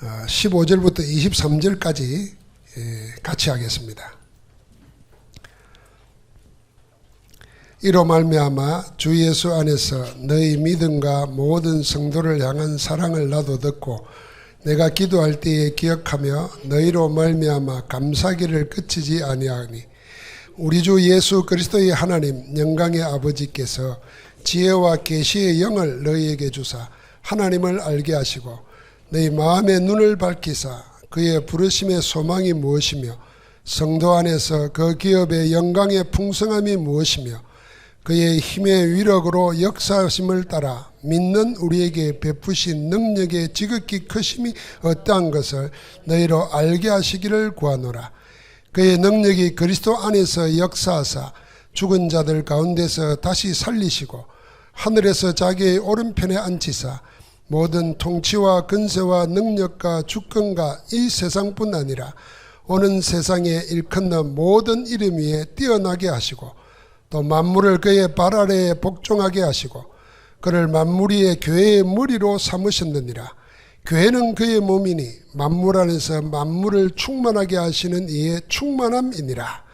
15절부터 23절까지 같이 하겠습니다. 이로 말미암아 주 예수 안에서 너희 믿음과 모든 성도를 향한 사랑을 나도 듣고 내가 기도할 때에 기억하며 너희로 말미암아 감사기를 그치지 아니하니 우리 주 예수 그리스도의 하나님 영광의 아버지께서 지혜와 계시의 영을 너희에게 주사 하나님을 알게 하시고 너희 마음의 눈을 밝히사 그의 부르심의 소망이 무엇이며 성도 안에서 그 기업의 영광의 풍성함이 무엇이며 그의 힘의 위력으로 역사하심을 따라 믿는 우리에게 베푸신 능력의 지극히 크심이 어떠한 것을 너희로 알게 하시기를 구하노라. 그의 능력이 그리스도 안에서 역사하사 죽은 자들 가운데서 다시 살리시고 하늘에서 자기의 오른편에 앉히사 모든 통치와 근세와 능력과 주권과 이 세상뿐 아니라 오는 세상에 일컫는 모든 이름 위에 뛰어나게 하시고 또 만물을 그의 발 아래에 복종하게 하시고 그를 만물 위의 교회의 머리로 삼으셨느니라. 교회는 그의 몸이니 만물 안에서 만물을 충만하게 하시는 이의 충만함이니라.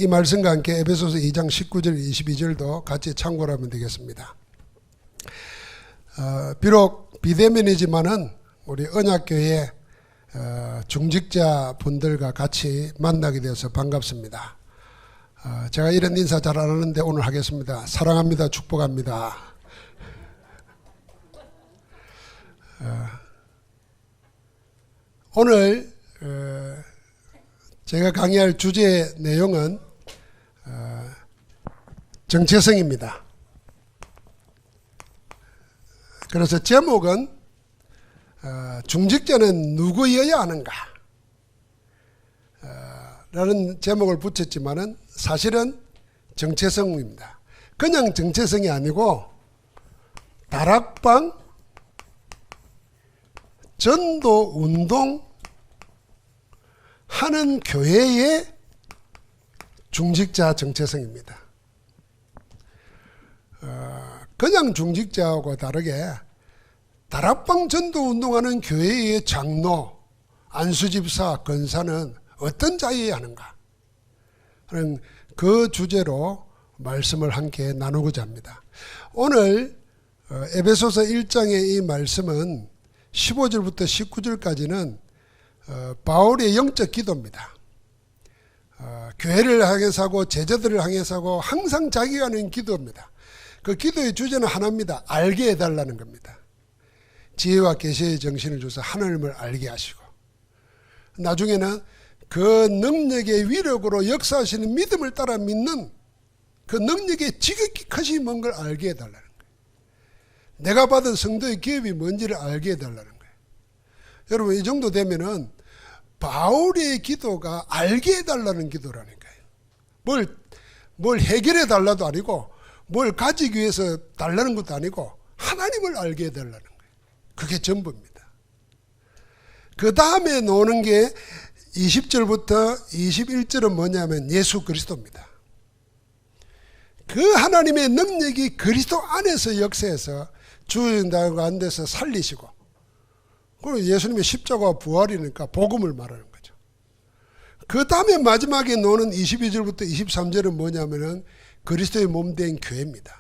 이 말씀과 함께 에베소서 2장 19절 22절도 같이 참고를 하면 되겠습니다. 비록 비대면이지만은 우리 언약교회 중직자 분들과 같이 만나게 되어서 반갑습니다. 제가 이런 인사 잘 안 하는데 오늘 하겠습니다. 사랑합니다. 축복합니다. 오늘 제가 강의할 주제 내용은 정체성입니다. 그래서 제목은 중직자는 누구여야 하는가 라는 제목을 붙였지만은 사실은 정체성입니다. 그냥 정체성이 아니고 다락방 전도 운동 하는 교회의 중직자 정체성입니다. 그냥 중직자하고 다르게 다락방 전도 운동하는 교회의 장로, 안수집사, 권사는 어떤 자여야 하는가 하는 그 주제로 말씀을 함께 나누고자 합니다. 오늘 에베소서 1장의 이 말씀은 15절부터 19절까지는 바울의 영적 기도입니다. 교회를 향해서 하고 제자들을 향해서 하고 항상 자기가 하는 기도입니다. 그 기도의 주제는 하나입니다. 알게 해달라는 겁니다. 지혜와 계시의 정신을 주셔서 하나님을 알게 하시고 나중에는 그 능력의 위력으로 역사하시는 믿음을 따라 믿는 그 능력의 지극히 크심이 뭔 걸 알게 해달라는 거예요. 내가 받은 성도의 기업이 뭔지를 알게 해달라는 거예요. 여러분 이 정도 되면은 바울의 기도가 알게 해달라는 기도라는 거예요. 뭘 해결해 달라도 아니고 뭘 가지기 위해서 달라는 것도 아니고 하나님을 알게 해달라는 거예요. 그게 전부입니다. 그 다음에 나오는 게 20절부터 21절은 뭐냐면 예수 그리스도입니다. 그 하나님의 능력이 그리스도 안에서 역사해서 주인 가운데서 살리시고 그리고 예수님의 십자가와 부활이니까 복음을 말하는 거죠. 그 다음에 마지막에 나오는 22절부터 23절은 뭐냐면은 그리스도의 몸된 교회입니다.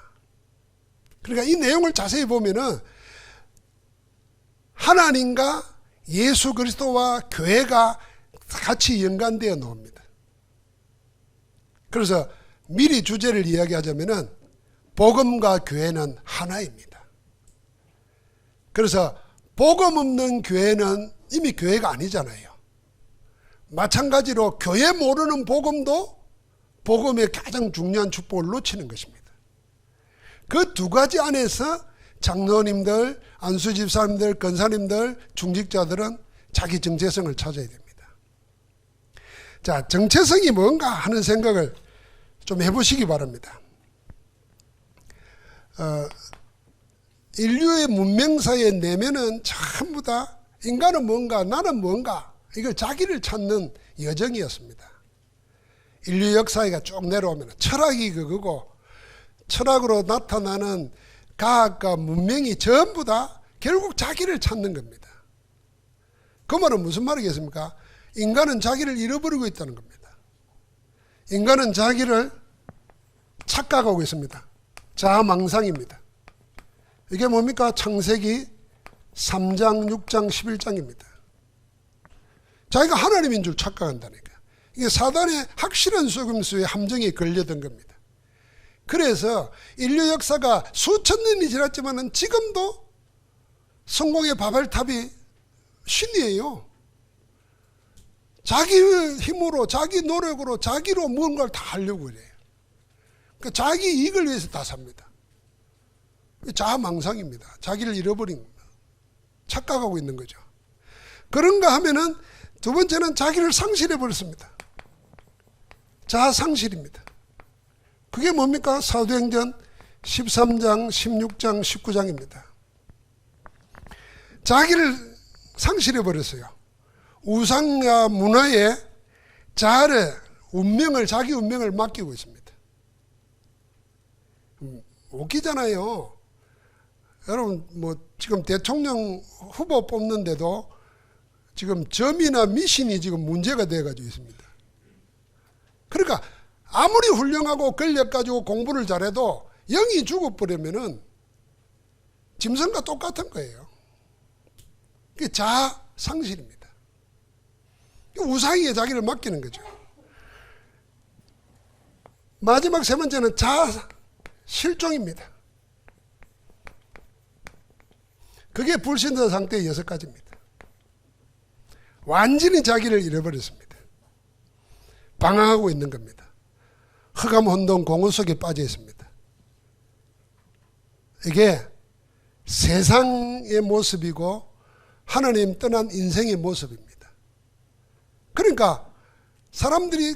그러니까 이 내용을 자세히 보면은 하나님과 예수 그리스도와 교회가 같이 연관되어 나옵니다. 그래서 미리 주제를 이야기하자면은 복음과 교회는 하나입니다. 그래서 복음 없는 교회는 이미 교회가 아니잖아요. 마찬가지로 교회 모르는 복음도 복음의 가장 중요한 축복을 놓치는 것입니다. 그 두 가지 안에서 장로님들, 안수집사님들, 권사님들, 중직자들은 자기 정체성을 찾아야 됩니다. 자, 정체성이 뭔가 하는 생각을 좀 해보시기 바랍니다. 인류의 문명사의 내면은 전부 다 인간은 뭔가, 나는 뭔가 이걸 자기를 찾는 여정이었습니다. 인류 역사가 쭉 내려오면 철학이 그거고 철학으로 나타나는 과학과 문명이 전부 다 결국 자기를 찾는 겁니다. 그 말은 무슨 말이겠습니까? 인간은 자기를 잃어버리고 있다는 겁니다. 인간은 자기를 착각하고 있습니다. 자아망상입니다. 이게 뭡니까? 창세기 3장, 6장, 11장입니다. 자기가 하나님인 줄 착각한다니까. 이게 사단의 확실한 속임수에 함정에 걸려든 겁니다. 그래서 인류 역사가 수천 년이 지났지만은 지금도 성공의 바벨탑이 신이에요. 자기 힘으로, 자기 노력으로, 자기로 무언가를 다 하려고 그래요. 그러니까 자기 이익을 위해서 다 삽니다. 자아망상입니다. 자기를 잃어버린 겁니다. 착각하고 있는 거죠. 그런가 하면은 두 번째는 자기를 상실해버렸습니다. 자아상실입니다. 그게 뭡니까? 사도행전 13장, 16장, 19장입니다. 자기를 상실해버렸어요. 우상과 문화에 자아를, 자기 운명을 맡기고 있습니다. 웃기잖아요. 여러분, 지금 대통령 후보 뽑는데도 지금 점이나 미신이 지금 문제가 되어가지고 있습니다. 그러니까 아무리 훌륭하고 권력 가지고 공부를 잘해도 영이 죽어버리면은 짐승과 똑같은 거예요. 그게 자아 상실입니다. 우상에 자기를 맡기는 거죠. 마지막 세 번째는 자아 실종입니다. 그게 불신자 상태의 6가지입니다. 완전히 자기를 잃어버렸습니다. 방황하고 있는 겁니다. 흑암 혼돈 공허 속에 빠져 있습니다. 이게 세상의 모습이고 하나님 떠난 인생의 모습입니다. 그러니까 사람들이,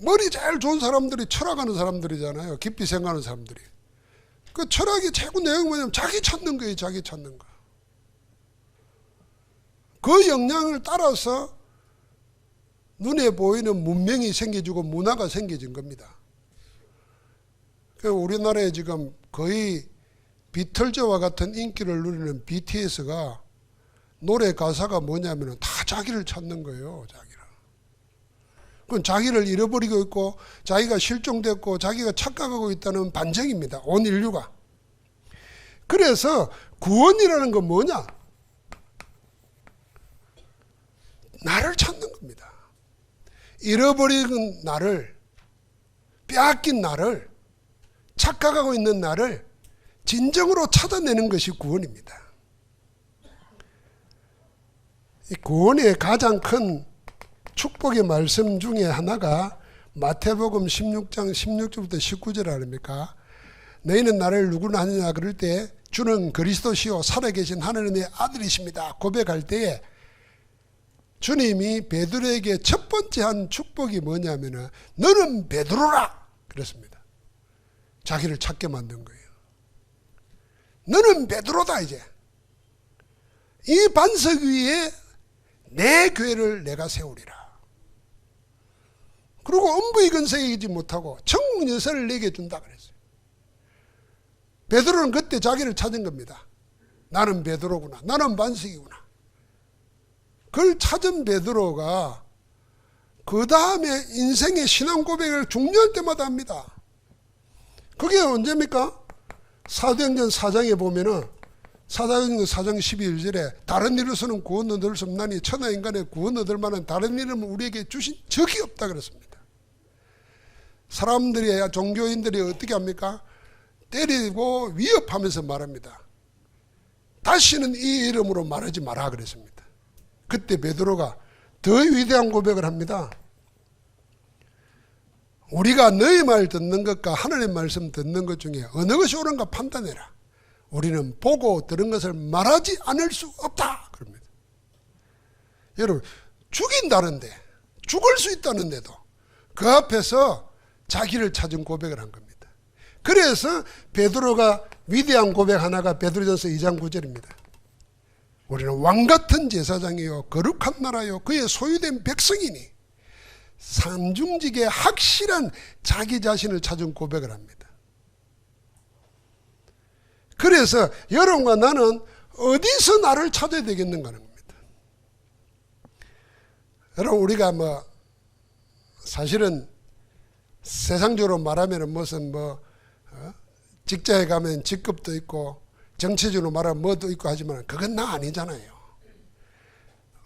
머리 제일 좋은 사람들이 철학하는 사람들이잖아요. 깊이 생각하는 사람들이. 그 철학이 최고 내용이 뭐냐면 자기 찾는 거예요. 자기 찾는 거. 그 영향을 따라서 눈에 보이는 문명이 생겨지고 문화가 생겨진 겁니다. 우리나라에 지금 거의 비틀즈와 같은 인기를 누리는 BTS가 노래 가사가 뭐냐면 다 자기를 찾는 거예요. 자기를. 그건 자기를 잃어버리고 있고 자기가 실종됐고 자기가 착각하고 있다는 반증입니다. 온 인류가. 그래서 구원이라는 건 뭐냐? 나를 찾는 겁니다. 잃어버린 나를, 빼앗긴 나를, 착각하고 있는 나를 진정으로 찾아내는 것이 구원입니다. 이 구원의 가장 큰 축복의 말씀 중에 하나가 마태복음 16장 16절부터 19절 아닙니까? 너희는 나를 누구나 하느냐 그럴 때 주는 그리스도시요 살아계신 하나님의 아들이십니다 고백할 때에 주님이 베드로에게 첫 번째 한 축복이 뭐냐면은 너는 베드로라 그랬습니다. 자기를 찾게 만든 거예요. 너는 베드로다. 이제 이 반석 위에 내 교회를 내가 세우리라. 그리고 음부의 근세에 이기지 못하고 천국 열쇠를 내게 준다 그랬어요. 베드로는 그때 자기를 찾은 겁니다. 나는 베드로구나. 나는 반석이구나. 그걸 찾은 베드로가 그 다음에 인생의 신앙 고백을 중요할 때마다 합니다. 그게 언제입니까? 사도행전 4장에 보면은 사도행전 4장 12절에 다른 일로서는 구원 얻을 수 없나니 천하 인간의 구원 얻을 만한 다른 이름을 우리에게 주신 적이 없다 그랬습니다. 사람들이, 종교인들이 어떻게 합니까? 때리고 위협하면서 말합니다. 다시는 이 이름으로 말하지 마라 그랬습니다. 그때 베드로가 더 위대한 고백을 합니다. 우리가 너희 말 듣는 것과 하나님의 말씀 듣는 것 중에 어느 것이 옳은가 판단해라. 우리는 보고 들은 것을 말하지 않을 수 없다 그럽니다. 여러분, 죽인다는데, 죽을 수 있다는데도 그 앞에서 자기를 찾은 고백을 한 겁니다. 그래서 베드로가 위대한 고백 하나가 베드로전서 2장 9절입니다. 우리는 왕같은 제사장이요 거룩한 나라요 그의 소유된 백성이니 산중직의 확실한 자기 자신을 찾은 고백을 합니다. 그래서 여러분과 나는 어디서 나를 찾아야 되겠는가 하는 겁니다. 여러분, 우리가 사실은 세상적으로 말하면 무슨 직장에 가면 직급도 있고 정치적으로 말하면 뭐도 있고 하지만 그건 나 아니잖아요.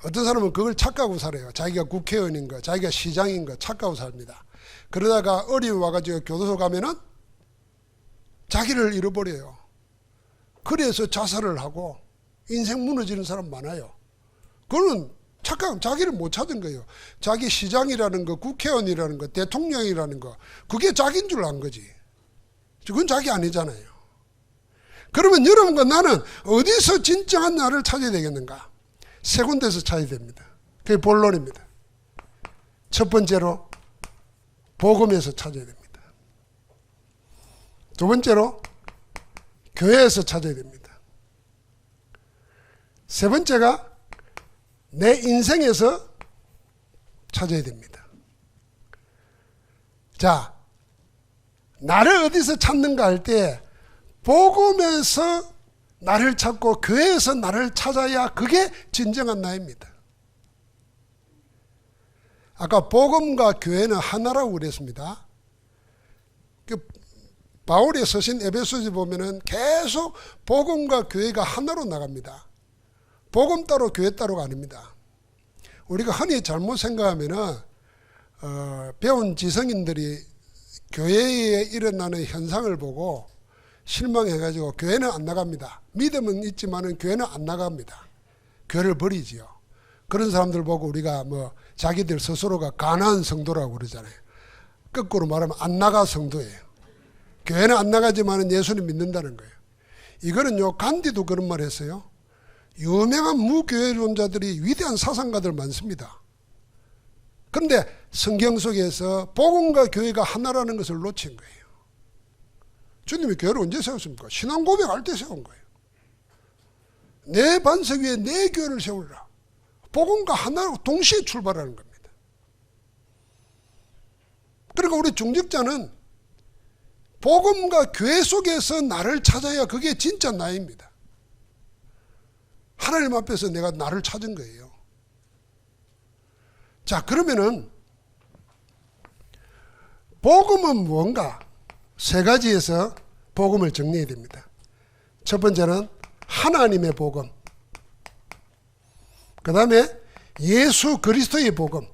어떤 사람은 그걸 착각하고 살아요. 자기가 국회의원인 거, 자기가 시장인 거 착각하고 삽니다. 그러다가 어려움 와가지고 교도소 가면은 자기를 잃어버려요. 그래서 자살을 하고 인생 무너지는 사람 많아요. 그거는 착각, 자기를 못 찾은 거예요. 자기 시장이라는 거, 국회의원이라는 거, 대통령이라는 거, 그게 자기인 줄 안 거지. 그건 자기 아니잖아요. 그러면 여러분과 나는 어디서 진정한 나를 찾아야 되겠는가? 세 군데서 찾아야 됩니다. 그게 본론입니다. 첫 번째로 복음에서 찾아야 됩니다. 두 번째로 교회에서 찾아야 됩니다. 세 번째가 내 인생에서 찾아야 됩니다. 자, 나를 어디서 찾는가 할 때 복음에서 나를 찾고 교회에서 나를 찾아야 그게 진정한 나입니다. 아까 복음과 교회는 하나라고 그랬습니다. 바울이 서신 에베소서 보면은 계속 복음과 교회가 하나로 나갑니다. 복음 따로 교회 따로가 아닙니다. 우리가 흔히 잘못 생각하면은 배운 지성인들이 교회에 일어나는 현상을 보고 실망해가지고 교회는 안 나갑니다. 믿음은 있지만은 교회는 안 나갑니다. 교회를 버리지요. 그런 사람들 보고 우리가 자기들 스스로가 가난한 성도라고 그러잖아요. 거꾸로 말하면 안 나가 성도예요. 교회는 안 나가지만은 예수님 믿는다는 거예요. 이거는요, 간디도 그런 말 했어요. 유명한 무교회론자들이 위대한 사상가들 많습니다. 그런데 성경 속에서 복음과 교회가 하나라는 것을 놓친 거예요. 주님이 교회를 언제 세웠습니까? 신앙 고백할 때 세운 거예요. 내 반석 위에 내 교회를 세우라. 복음과 하나로 동시에 출발하는 겁니다. 그러니까 우리 중직자는 복음과 교회 속에서 나를 찾아야 그게 진짜 나입니다. 하나님 앞에서 내가 나를 찾은 거예요. 자, 그러면은 복음은 뭔가? 세 가지에서 복음을 정리해야 됩니다. 첫 번째는 하나님의 복음, 그 다음에 예수 그리스도의 복음,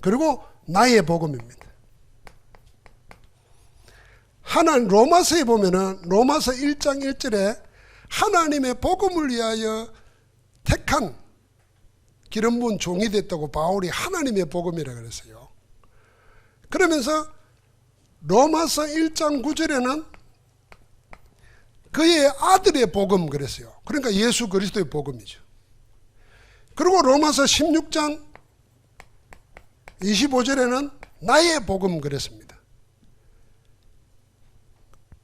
그리고 나의 복음입니다. 로마서에 보면은 로마서 1장 1절에 하나님의 복음을 위하여 택한 기름 부은 종이 됐다고 바울이 하나님의 복음이라고 그랬어요. 그러면서 로마서 1장 9절에는 그의 아들의 복음 그랬어요. 그러니까 예수 그리스도의 복음이죠. 그리고 로마서 16장 25절에는 나의 복음 그랬습니다.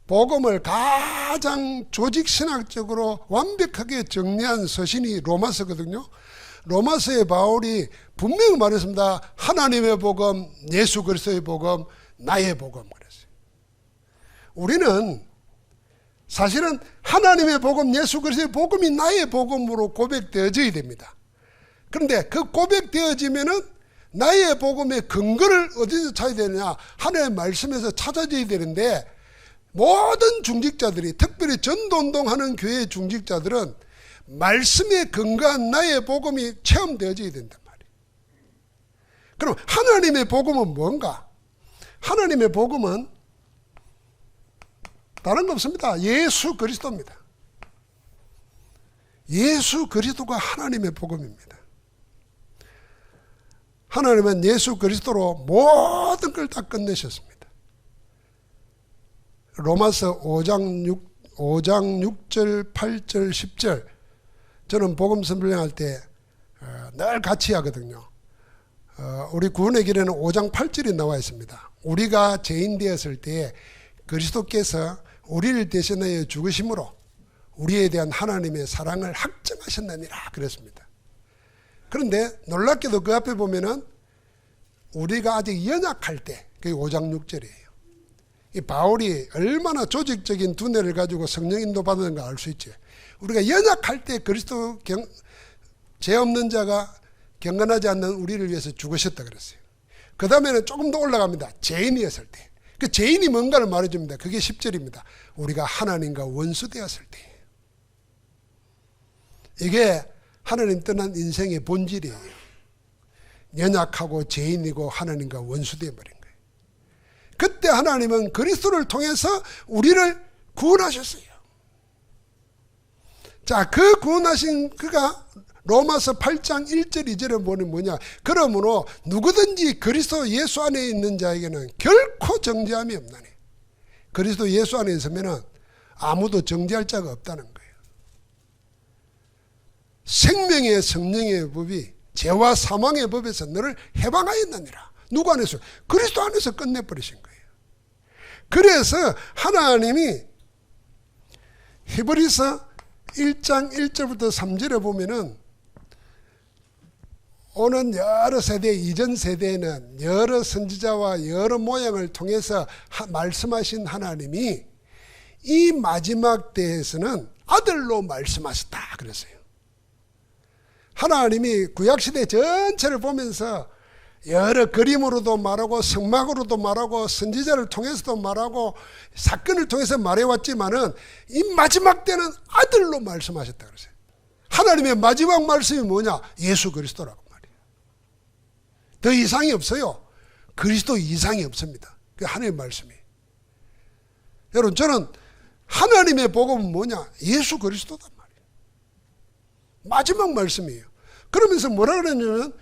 복음을 가장 조직신학적으로 완벽하게 정리한 서신이 로마서거든요. 로마서의 바울이 분명히 말했습니다. 하나님의 복음, 예수 그리스도의 복음, 나의 복음 그랬어요. 우리는 사실은 하나님의 복음, 예수 그리스도의 복음이 나의 복음으로 고백되어져야 됩니다. 그런데 그 고백되어지면은 나의 복음의 근거를 어디서 찾아야 되느냐? 하나님의 말씀에서 찾아져야 되는데 모든 중직자들이, 특별히 전도운동하는 교회의 중직자들은 말씀에 근거한 나의 복음이 체험되어져야 된단 말이에요. 그럼 하나님의 복음은 뭔가? 하나님의 복음은 다른 거 없습니다. 예수 그리스도입니다. 예수 그리스도가 하나님의 복음입니다. 하나님은 예수 그리스도로 모든 걸 다 끝내셨습니다. 로마서 5장 6절, 8절, 10절 저는 복음 설명할 때 늘 같이 하거든요. 우리 구원의 길에는 5장 8절이 나와 있습니다. 우리가 죄인 되었을 때 그리스도께서 우리를 대신하여 죽으심으로 우리에 대한 하나님의 사랑을 확증하셨느니라 그랬습니다. 그런데 놀랍게도 그 앞에 보면은 우리가 아직 연약할 때, 그게 5장 6절이에요. 이 바울이 얼마나 조직적인 두뇌를 가지고 성령 인도 받는가 알 수 있지. 우리가 연약할 때 그리스도 죄 없는 자가 경건하지 않는 우리를 위해서 죽으셨다 그랬어요. 그 다음에는 조금 더 올라갑니다. 죄인이었을 때. 그 죄인이 뭔가를 말해줍니다. 그게 10절입니다. 우리가 하나님과 원수되었을 때. 이게 하나님 떠난 인생의 본질이에요. 연약하고 죄인이고 하나님과 원수되어 버린 거예요. 그때 하나님은 그리스도를 통해서 우리를 구원하셨어요. 자, 그 구원하신 그가 로마서 8장 1절 2절에 보면 뭐냐? 그러므로 누구든지 그리스도 예수 안에 있는 자에게는 결코 정죄함이 없나니. 그리스도 예수 안에 있으면 아무도 정죄할 자가 없다는 거예요. 생명의 성령의 법이 죄와 사망의 법에서 너를 해방하였느니라. 누구 안에서? 그리스도 안에서 끝내버리신 거예요. 그래서 하나님이 히브리서 1장 1절부터 3절에 보면은 오는 여러 세대, 이전 세대에는 여러 선지자와 여러 모양을 통해서 말씀하신 하나님이 이 마지막 때에서는 아들로 말씀하셨다 그랬어요. 하나님이 구약시대 전체를 보면서 여러 그림으로도 말하고 성막으로도 말하고 선지자를 통해서도 말하고 사건을 통해서 말해왔지만은 이 마지막 때는 아들로 말씀하셨다 그랬어요. 하나님의 마지막 말씀이 뭐냐? 예수 그리스도라고 말이에요. 더 이상이 없어요. 그리스도 이상이 없습니다. 그게 하나님의 말씀이에요. 여러분, 저는 하나님의 복음은 뭐냐? 예수 그리스도단 말이에요. 마지막 말씀이에요. 그러면서 뭐라 그랬냐면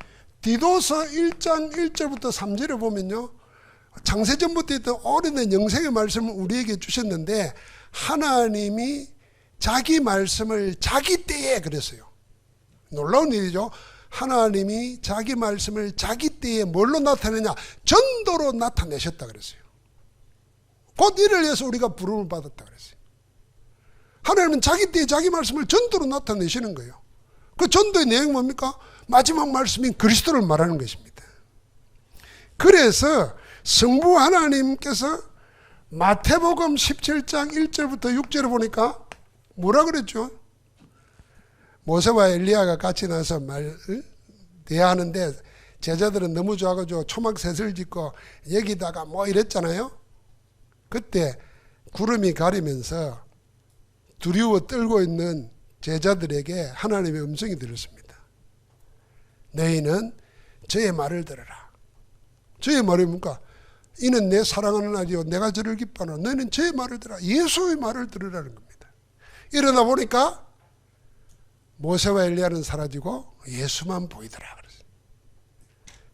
디도서 1장 1절부터 3절에 보면요, 창세전부터 있던 오래된 영생의 말씀을 우리에게 주셨는데 하나님이 자기 말씀을 자기 때에 그랬어요. 놀라운 일이죠. 하나님이 자기 말씀을 자기 때에 뭘로 나타내냐? 전도로 나타내셨다 그랬어요. 곧 이를 위해서 우리가 부름을 받았다 그랬어요. 하나님은 자기 때에 자기 말씀을 전도로 나타내시는 거예요. 그 전도의 내용이 뭡니까? 마지막 말씀인 그리스도를 말하는 것입니다. 그래서 성부 하나님께서 마태복음 17장 1절부터 6절을 보니까 뭐라 그랬죠? 모세와 엘리야가 같이 나서 대화하는데 제자들은 너무 좋아가지고 초막셋을 짓고 여기다가 뭐 이랬잖아요. 그때 구름이 가리면서 두려워 떨고 있는 제자들에게 하나님의 음성이 들렸습니다. 너희는 저의 말을 들어라. 저의 말이 뭔가? 이는 내 사랑하는 아들이요 내가 저를 기뻐하노라. 너희는 저의 말을 들어라. 예수의 말을 들으라는 겁니다. 이러다 보니까 모세와 엘리야는 사라지고 예수만 보이더라.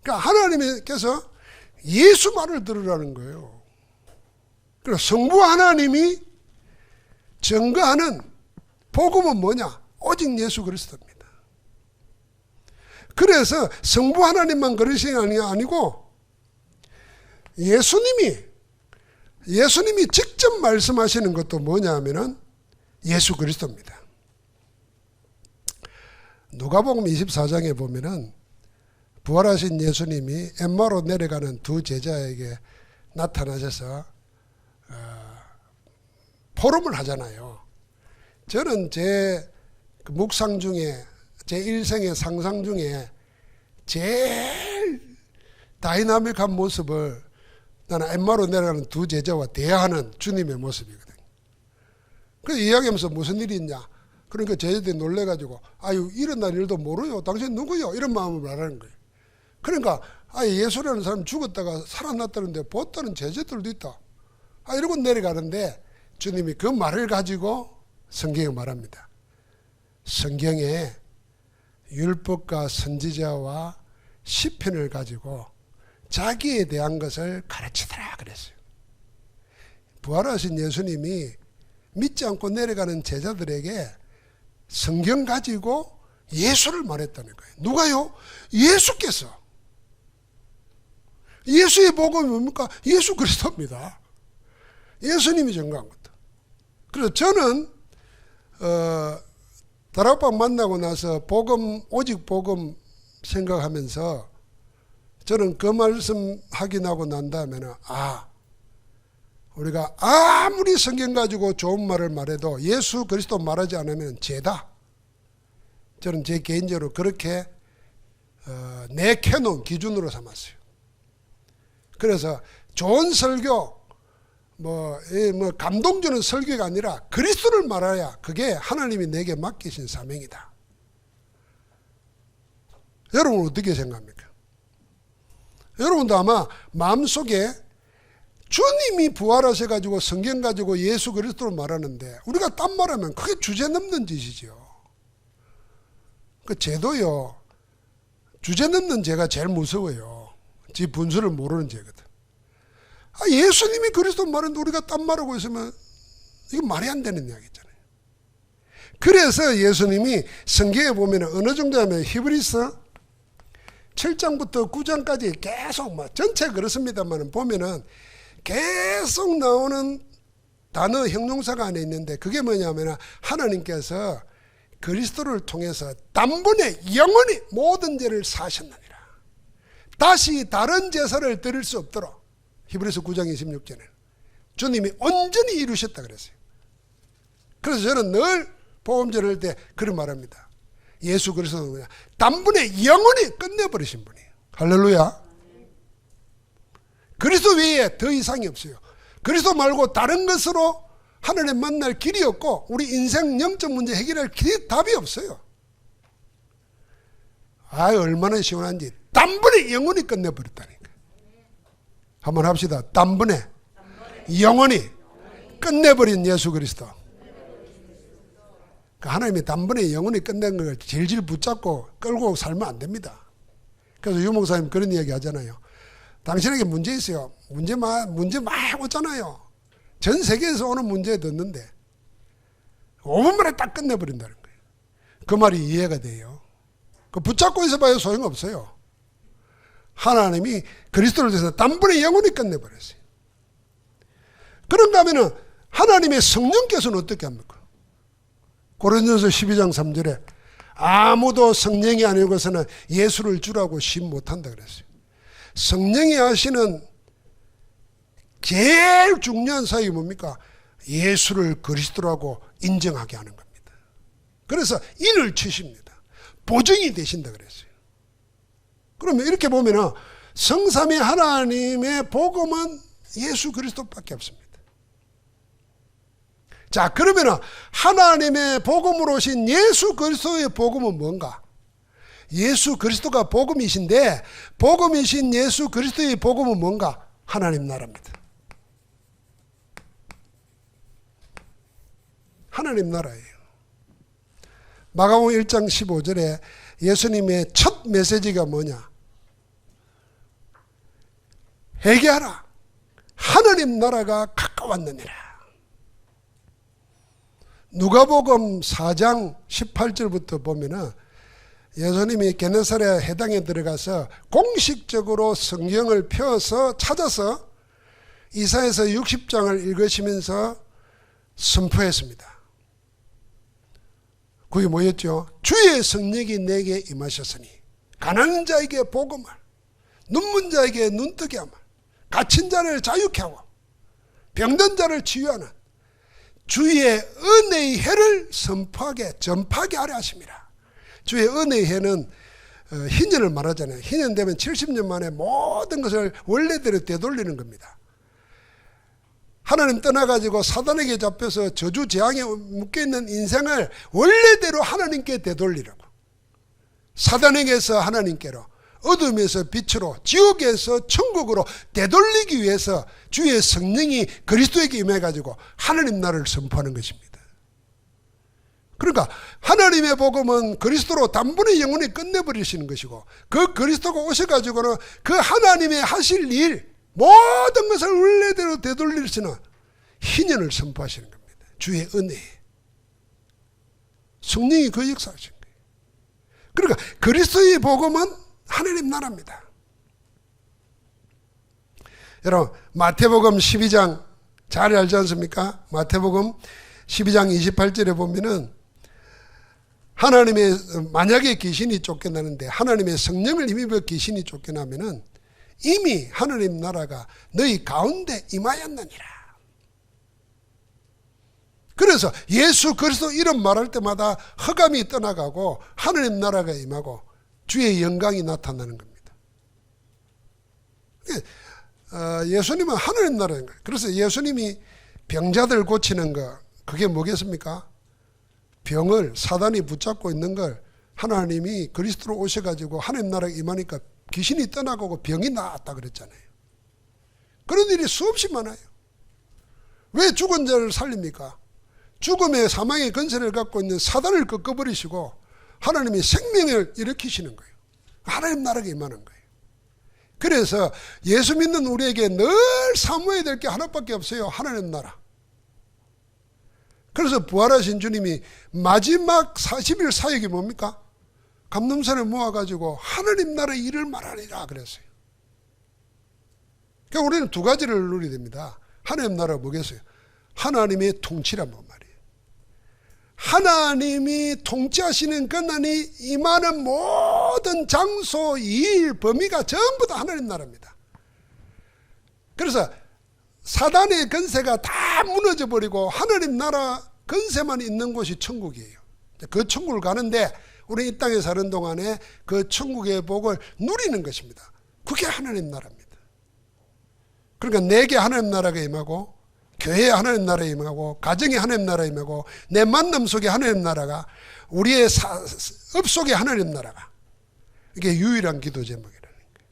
그러니까 하나님께서 예수 말을 들으라는 거예요. 그래서 성부 하나님이 증거하는 복음은 뭐냐? 오직 예수 그리스도입니다. 그래서 성부 하나님만 그러신 게 아니고 예수님이 직접 말씀하시는 것도 뭐냐 하면은 예수 그리스도입니다. 누가복음 24장에 보면은 부활하신 예수님이 엠마오로 내려가는 두 제자에게 나타나셔서 포럼을 하잖아요. 저는 제 묵상 중에 제 일생의 상상 중에 제일 다이나믹한 모습을 나는 엠마오로 내려가는 두 제자와 대화하는 주님의 모습이거든요. 그래서 이야기하면서 무슨 일이 있냐? 그러니까 제자들이 놀래가지고 아유 일어날 일도 모르요. 당신 누구요? 이런 마음을 말하는 거예요. 그러니까 예수라는 사람 죽었다가 살아났다는데 보았다는 제자들도 있다. 이러고 내려가는데 주님이 그 말을 가지고 성경에 말합니다. 성경에 율법과 선지자와 시편을 가지고 자기에 대한 것을 가르치더라 그랬어요. 부활하신 예수님이 믿지 않고 내려가는 제자들에게 성경 가지고 예수를 말했다는 거예요. 누가요? 예수께서. 예수의 복음이 뭡니까? 예수 그리스도입니다. 예수님이 전가한 것도. 그래서 저는 다락방 만나고 나서 오직 복음 생각하면서 저는 그 말씀 확인하고 난 다음에는 우리가 아무리 성경 가지고 좋은 말을 말해도 예수 그리스도 말하지 않으면 죄다. 저는 제 개인적으로 그렇게 내켜놓은 기준으로 삼았어요. 그래서 좋은 설교, 뭐 감동 주는 설교가 아니라 그리스도를 말해야 그게 하나님이 내게 맡기신 사명이다. 여러분 어떻게 생각합니까? 여러분도 아마 마음속에 주님이 부활하셔가지고 성경 가지고 예수 그리스도를 말하는데 우리가 딴 말하면 그게 주제 넘는 짓이죠. 그 죄도요, 주제 넘는 죄가 제일 무서워요. 지 분수를 모르는 죄거든. 예수님이 그리스도 말하는데 우리가 딴 말하고 있으면 이거 말이 안 되는 이야기잖아요. 그래서 예수님이 성경에 보면 어느 정도 하면 히브리서 7장부터 9장까지 계속 전체 그렇습니다만 보면은 계속 나오는 단어 형용사가 안에 있는데 그게 뭐냐면 하나님께서 그리스도를 통해서 단번에 영원히 모든 죄를 사하셨느니라. 다시 다른 제사를 드릴 수 없도록 히브리서 9장 26절에는 주님이 온전히 이루셨다 그랬어요. 그래서 저는 늘 복음전을 할 때 그런 말합니다. 예수 그리스도는 뭐냐? 단번에 영원히 끝내버리신 분이에요. 할렐루야. 그리스도 외에 더 이상이 없어요. 그리스도 말고 다른 것으로 하나님 만날 길이 없고 우리 인생 영적 문제 해결할 길이 답이 없어요. 얼마나 시원한지 단번에 영원히 끝내버렸다니까. 한번 합시다. 단번에 영원히 끝내버린 예수 그리스도. 하나님이 단번에 영원히 끝낸 걸 질질 붙잡고 끌고 살면 안 됩니다. 그래서 유 목사님 그런 이야기 하잖아요. 당신에게 문제 있어요. 문제 많이 오잖아요. 전 세계에서 오는 문제 듣는데 5분 만에 딱 끝내버린다는 거예요. 그 말이 이해가 돼요. 그 붙잡고 있어봐야 소용없어요. 하나님이 그리스도를 통해서 단번에 영원히 끝내버렸어요. 그런가 하면은 하나님의 성령께서는 어떻게 합니까? 고린도전서 12장 3절에 아무도 성령이 아니고서는 예수를 주라고 심 못한다 그랬어요. 성령이 하시는 제일 중요한 사역이 뭡니까? 예수를 그리스도라고 인정하게 하는 겁니다. 그래서 인을 치십니다. 보증이 되신다 그랬어요. 그러면 이렇게 보면은 성삼위 하나님의 복음은 예수 그리스도밖에 없습니다. 자, 그러면 하나님의 복음으로 오신 예수 그리스도의 복음은 뭔가? 예수 그리스도가 복음이신데 복음이신 예수 그리스도의 복음은 뭔가? 하나님 나라입니다. 하나님 나라예요. 마가복음 1장 15절에 예수님의 첫 메시지가 뭐냐? 회개하라. 하나님 나라가 가까웠느니라. 누가복음 4장 18절부터 보면은 예수님이 게네사렛 해당에 들어가서 공식적으로 성경을 펴서 찾아서 이사야서 60장을 읽으시면서 선포했습니다. 그게 뭐였죠? 주의 성령이 내게 임하셨으니 가난한 자에게 복음을, 눈먼 자에게 눈뜨게 함을, 갇힌 자를 자유케 하고 병든 자를 치유하는 주의 은혜의 해를 선포하게 전파하게 하려 하심이라. 주의 은혜의 해는 희년을 말하잖아요. 희년 되면 70년 만에 모든 것을 원래대로 되돌리는 겁니다. 하나님 떠나가지고 사단에게 잡혀서 저주 재앙에 묶여있는 인생을 원래대로 하나님께 되돌리라고. 사단에게서 하나님께로, 어둠에서 빛으로, 지옥에서 천국으로 되돌리기 위해서 주의 성령이 그리스도에게 임해가지고 하나님 나라를 선포하는 것입니다. 그러니까 하나님의 복음은 그리스도로 단번에 영원히 끝내버리시는 것이고, 그 그리스도가 오셔가지고는 그 하나님의 하실 일, 모든 것을 원래대로 되돌리시는 희년을 선포하시는 겁니다. 주의 은혜. 성령이 그 역사하신 거예요. 그러니까 그리스도의 복음은 하나님 나라입니다. 여러분, 마태복음 12장 잘 알지 않습니까? 마태복음 12장 28절에 보면은 하나님의, 만약에 귀신이 쫓겨나는데 하나님의 성령을 힘입어 귀신이 쫓겨나면은 이미 하나님 나라가 너희 가운데 임하였느니라. 그래서 예수 그리스도 이름 말할 때마다 흑암이 떠나가고 하나님 나라가 임하고 주의 영광이 나타나는 겁니다. 예수님은 하나님 나라인 거예요. 그래서 예수님이 병자들 고치는 거, 그게 뭐겠습니까? 병을 사단이 붙잡고 있는 걸 하나님이 그리스도로 오셔가지고 하나님 나라에 임하니까 귀신이 떠나가고 병이 나았다 그랬잖아요. 그런 일이 수없이 많아요. 왜 죽은 자를 살립니까? 죽음의 사망의 권세를 갖고 있는 사단을 꺾어버리시고 하나님이 생명을 일으키시는 거예요. 하나님 나라에 임하는 거예요. 그래서 예수 믿는 우리에게 늘 사모해야 될 게 하나밖에 없어요. 하나님 나라. 그래서 부활하신 주님이 마지막 40일 사역이 뭡니까? 감람산에 모아가지고 하나님 나라의 일을 말하리라 그랬어요. 그러니까 우리는 두 가지를 누리게 됩니다. 하나님 나라가 뭐겠어요? 하나님의 통치란 말이에요. 하나님이 통치하시는 권한이 임하는 모든 장소, 일, 범위가 전부 다 하나님 나라입니다. 그래서 사단의 권세가 다 무너져 버리고 하나님 나라 권세만 있는 곳이 천국이에요. 그 천국을 가는데 우리 이 땅에 사는 동안에 그 천국의 복을 누리는 것입니다. 그게 하나님 나라입니다. 그러니까 내게 하나님 나라가 임하고 교회에 하나님 나라가 임하고 가정에 하나님 나라가 임하고 내 만남 속에 하나님 나라가 우리의 업 속에 하나님 나라가 이게 유일한 기도 제목이라는 거예요.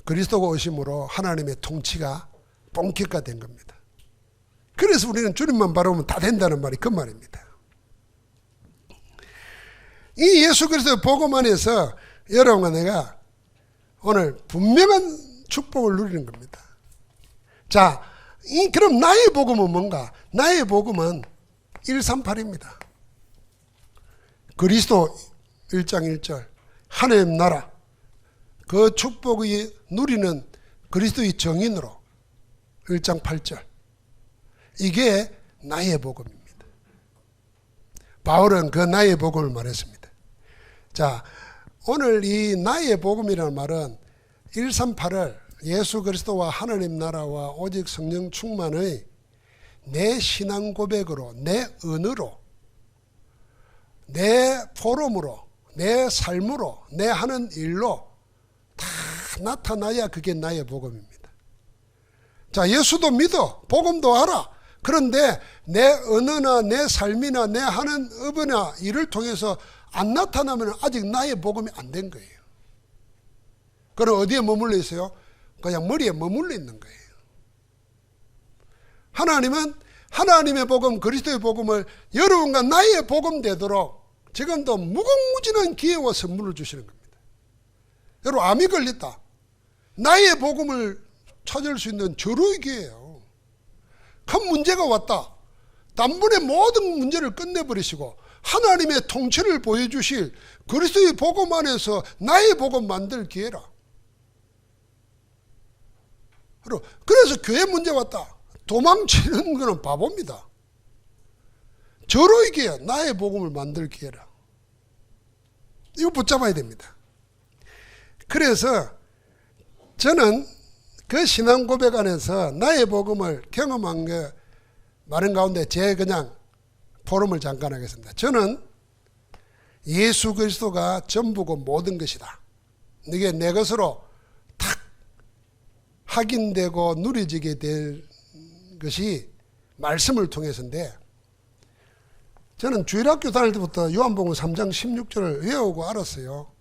그리스도가 오심으로 하나님의 통치가 본격화된 겁니다. 그래서 우리는 주님만 바라보면 다 된다는 말이 그 말입니다. 이 예수 그리스도의 복음 안에서 여러분과 내가 오늘 분명한 축복을 누리는 겁니다. 자, 그럼 나의 복음은 뭔가? 나의 복음은 138입니다. 그리스도 1장 1절 하나님 나라 그 축복이 누리는 그리스도의 정인으로 1장 8절 이게 나의 복음입니다. 바울은 그 나의 복음을 말했습니다. 자, 오늘 이 나의 복음이라는 말은 138을 예수 그리스도와 하나님 나라와 오직 성령 충만의 내 신앙 고백으로, 내 언어로, 내 포럼으로, 내 삶으로, 내 하는 일로 다 나타나야 그게 나의 복음입니다. 자, 예수도 믿어, 복음도 알아. 그런데 내 언어나 내 삶이나 내 하는 업이나 일을 통해서 안 나타나면 아직 나의 복음이 안 된 거예요. 그럼 어디에 머물러 있어요? 그냥 머리에 머물러 있는 거예요. 하나님은 하나님의 복음, 그리스도의 복음을 여러분과 나의 복음 되도록 지금도 무궁무진한 기회와 선물을 주시는 겁니다. 여러분, 암이 걸렸다. 나의 복음을 찾을 수 있는 절호의 기회예요. 큰 문제가 왔다. 단번에 모든 문제를 끝내버리시고 하나님의 통치를 보여주실 그리스도의 복음 안에서 나의 복음 만들 기회라. 그래서 교회 문제 왔다. 도망치는 거는 바보입니다. 절호의 기회, 나의 복음을 만들 기회라. 이거 붙잡아야 됩니다. 그래서 저는 그 신앙 고백 안에서 나의 복음을 경험한 게 많은 가운데 제 그냥 포럼을 잠깐 하겠습니다. 저는 예수 그리스도가 전부고 모든 것이다. 이게 내 것으로 탁 확인되고 누려지게 될 것이 말씀을 통해서인데, 저는 주일학교 다닐 때부터 요한복음 3장 16절을 외우고 알았어요.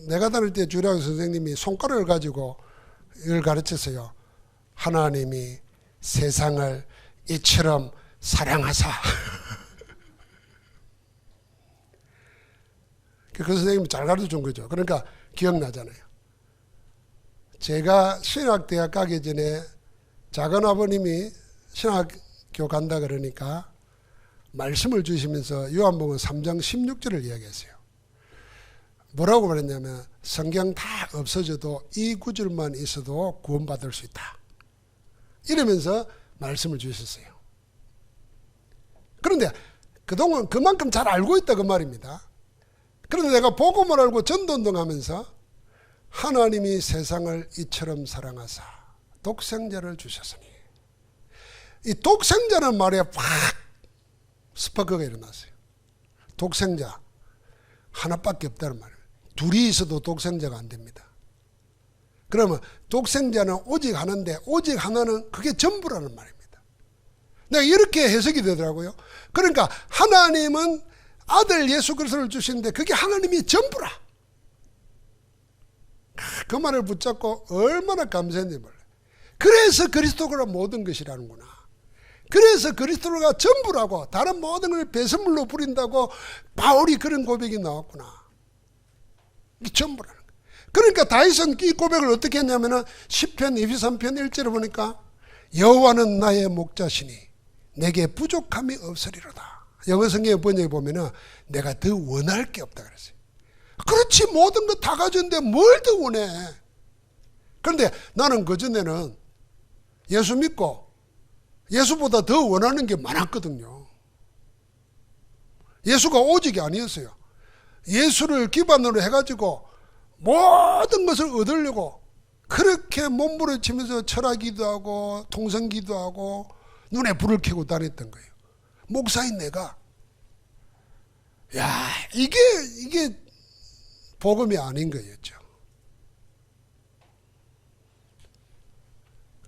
내가 다닐 때 주일학교 선생님이 손가락을 가지고 이걸 가르쳤어요. 하나님이 세상을 이처럼 사랑하사. 그 선생님이 잘 가르쳐준 거죠. 그러니까 기억나잖아요. 제가 신학대학 가기 전에 작은 아버님이 신학교 간다 그러니까 말씀을 주시면서 요한복음 3장 16절을 이야기했어요. 뭐라고 말했냐면 성경 다 없어져도 이 구절만 있어도 구원받을 수 있다. 이러면서 말씀을 주셨어요. 그런데 그동안 그만큼 잘 알고 있다 그 말입니다. 그런데 내가 복음을 알고 전도운동하면서 하나님이 세상을 이처럼 사랑하사 독생자를 주셨으니, 이 독생자는 말에 확 스파크가 일어났어요. 독생자, 하나밖에 없다는 말이에요. 둘이 있어도 독생자가 안 됩니다. 그러면 독생자는 오직 하나인데 오직 하나는 그게 전부라는 말입니다. 내가 이렇게 해석이 되더라고요. 그러니까 하나님은 아들 예수 그리스도를 주시는데 그게 하나님이 전부라. 그 말을 붙잡고 얼마나 감사했는지 몰라요. 그래서 그리스도가 모든 것이라는구나. 그래서 그리스도가 전부라고, 다른 모든 걸 배설물로 부린다고 바울이 그런 고백이 나왔구나. 이게 전부라는 거예요. 그러니까 다윗은 이 고백을 어떻게 했냐면은 10편 23편 1절에 보니까 여호와는 나의 목자시니 내게 부족함이 없으리로다. 영어 성경에 번역해 보면은 내가 더 원할 게 없다 그랬어요. 그렇지, 모든 거 다 가졌는데 뭘 더 원해. 그런데 나는 그전에는 예수 믿고 예수보다 더 원하는 게 많았거든요. 예수가 오직이 아니었어요. 예수를 기반으로 해가지고 모든 것을 얻으려고 그렇게 몸부림치면서 철학기도 하고 통성기도 하고 눈에 불을 켜고 다녔던 거예요. 목사인 내가, 야, 이게 복음이 아닌 거였죠.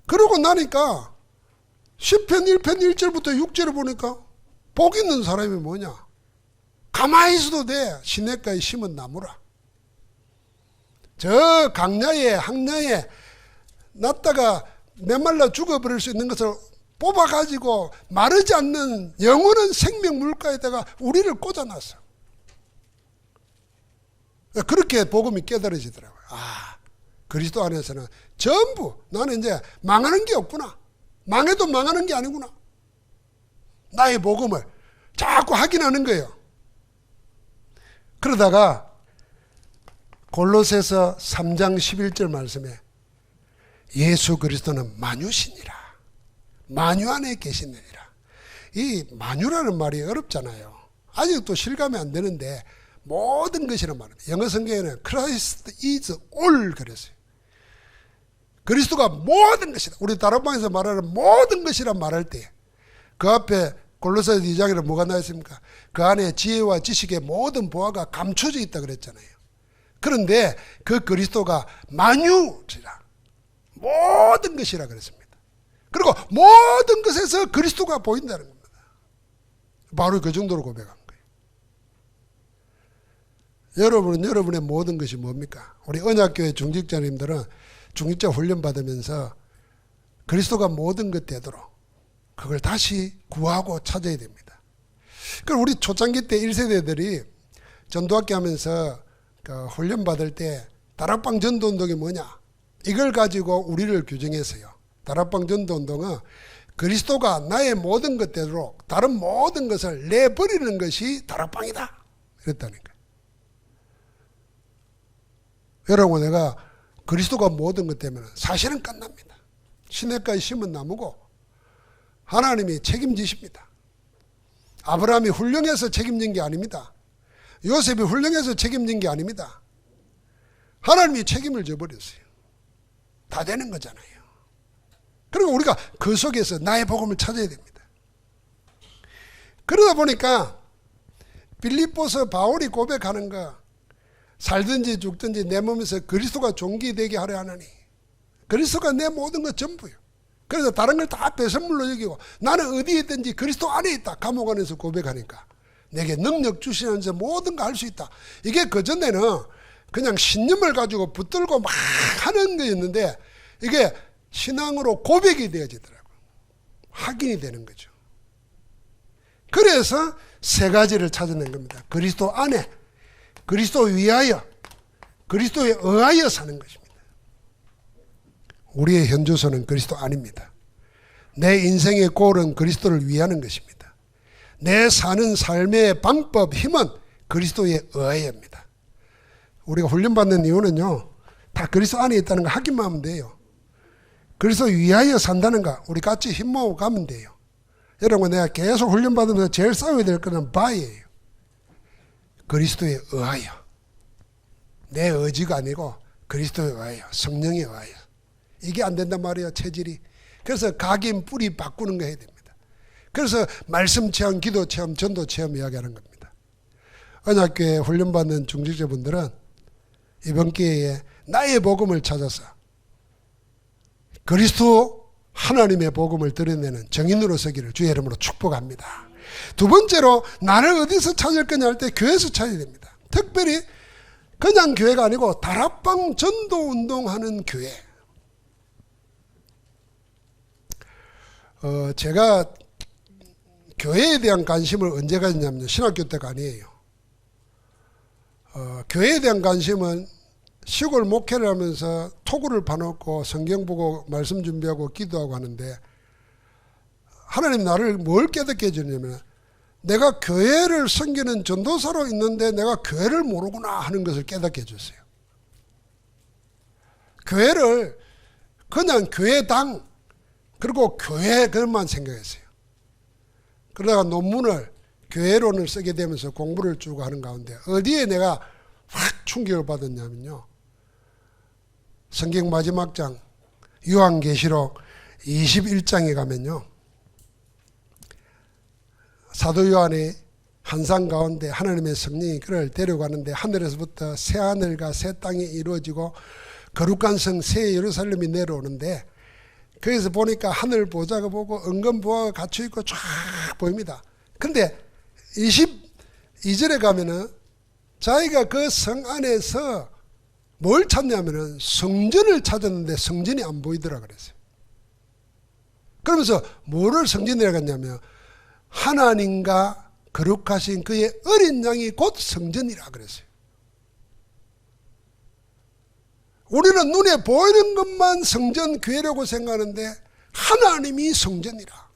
그러고 나니까 10편 1편 1절부터 6절을 보니까 복 있는 사람이 뭐냐? 가만히 있어도 돼. 시냇가에 심은 나무라. 저 강야에 항야에 놨다가 메말라 죽어버릴 수 있는 것을 뽑아가지고 마르지 않는 영원한 생명 물가에다가 우리를 꽂아놨어. 그렇게 복음이 깨달아지더라고요. 아, 그리스도 안에서는 전부, 나는 이제 망하는 게 없구나. 망해도 망하는 게 아니구나. 나의 복음을 자꾸 확인하는 거예요. 그러다가 골로새서 3장 11절 말씀에 예수 그리스도는 만유시니라. 만유 안에 계시느니라. 이 만유라는 말이 어렵잖아요. 아직도 실감이 안 되는데 모든 것이란 말입니다. 영어 성경에는 Christ is all 그랬어요. 그리스도가 모든 것이다. 우리 다락방에서 말하는 모든 것이란 말할 때 그 앞에 골로새서 2장에는 뭐가 나와 있습니까? 그 안에 지혜와 지식의 모든 보화가 감춰져 있다 그랬잖아요. 그런데 그 그리스도가 만유시라. 모든 것이라 그랬습니다. 그리고 모든 것에서 그리스도가 보인다는 겁니다. 바로 그 정도로 고백한 거예요. 여러분은 여러분의 모든 것이 뭡니까? 우리 언약교회 중직자님들은 중직자 훈련 받으면서 그리스도가 모든 것 되도록 그걸 다시 구하고 찾아야 됩니다. 그럼 우리 초창기 때 1세대들이 전도학교 하면서 그 훈련 받을 때 다락방 전도 운동이 뭐냐? 이걸 가지고 우리를 규정했어요. 다락방 전도 운동은 그리스도가 나의 모든 것 되도록 다른 모든 것을 내버리는 것이 다락방이다. 그랬다니까. 여러분, 내가 그리스도가 모든 것 되면 사실은 끝납니다. 시냇가에 심은 나무고 하나님이 책임지십니다. 아브라함이 훌륭해서 책임진 게 아닙니다. 요셉이 훌륭해서 책임진 게 아닙니다. 하나님이 책임을 져버렸어요. 다 되는 거잖아요. 그리고 우리가 그 속에서 나의 복음을 찾아야 됩니다. 그러다 보니까 빌립보서 바울이 고백하는 거, 살든지 죽든지 내 몸에서 그리스도가 존귀되게 하려 하나니, 그리스도가 내 모든 것 전부요. 그래서 다른 걸 다 배설물로 여기고 나는 어디에 있든지 그리스도 안에 있다. 감옥 안에서 고백하니까 내게 능력 주시면서 모든 거 할 수 있다. 이게 그전에는 그냥 신념을 가지고 붙들고 막 하는 거였는데 이게 신앙으로 고백이 되어지더라고요. 확인이 되는 거죠. 그래서 세 가지를 찾아낸 겁니다. 그리스도 안에, 그리스도 위하여, 그리스도에 의하여 사는 것입니다. 우리의 현주소는 그리스도 안입니다. 내 인생의 골은 그리스도를 위하는 것입니다. 내 사는 삶의 방법, 힘은 그리스도에 의하여입니다. 우리가 훈련받는 이유는요, 다 그리스도 안에 있다는 거 확인만 하면 돼요. 그리스도 위하여 산다는 거 우리 같이 힘 모으고 가면 돼요. 여러분, 내가 계속 훈련받으면서 제일 싸워야 될 거는 바이예요. 그리스도에 의하여. 내 의지가 아니고 그리스도에 의하여, 성령에 의하여. 이게 안 된단 말이에요, 체질이. 그래서 각인 뿌리 바꾸는 거 해야 됩니다. 그래서 말씀 체험, 기도 체험, 전도 체험 이야기하는 겁니다. 언약교회 훈련받는 중직자분들은 이번 기회에 나의 복음을 찾아서 그리스도 하나님의 복음을 드러내는 정인으로 서기를 주의 이름으로 축복합니다. 두 번째로 나를 어디서 찾을 거냐 할 때 교회에서 찾아야 됩니다. 특별히 그냥 교회가 아니고 다락방 전도 운동하는 교회. 제가 교회에 대한 관심을 언제 가졌냐면 신학교 때가 아니에요. 교회에 대한 관심은 시골 목회를 하면서 토구를 파놓고 성경 보고 말씀 준비하고 기도하고 하는데 하나님 나를 뭘 깨닫게 해주냐면 내가 교회를 섬기는 전도사로 있는데 내가 교회를 모르구나 하는 것을 깨닫게 해줬어요. 교회를 그냥 교회당 그리고 교회 그것만 생각했어요. 그러다가 논문을 교회론을 쓰게 되면서 공부를 쭉 하는 가운데 어디에 내가 확 충격을 받았냐면요. 성경 마지막 장 요한계시록 21장에 가면요. 사도 요한이 환상 가운데 하나님의 성령이 그를 데려가는데 하늘에서부터 새 하늘과 새 땅이 이루어지고 거룩한 성 새 예루살렘이 내려오는데 거기서 보니까 하늘 보좌가 보고 은금 보화가 갇혀 있고 쫙 보입니다. 근데 22절에 가면은 자기가 그 성 안에서 뭘 찾냐면은 성전을 찾았는데 성전이 안 보이더라 그랬어요. 그러면서 뭐를 성전이라고 했냐면 하나님과 거룩하신 그의 어린 양이 곧 성전이라 그랬어요. 우리는 눈에 보이는 것만 성전 교회라고 생각하는데 하나님이 성전이라.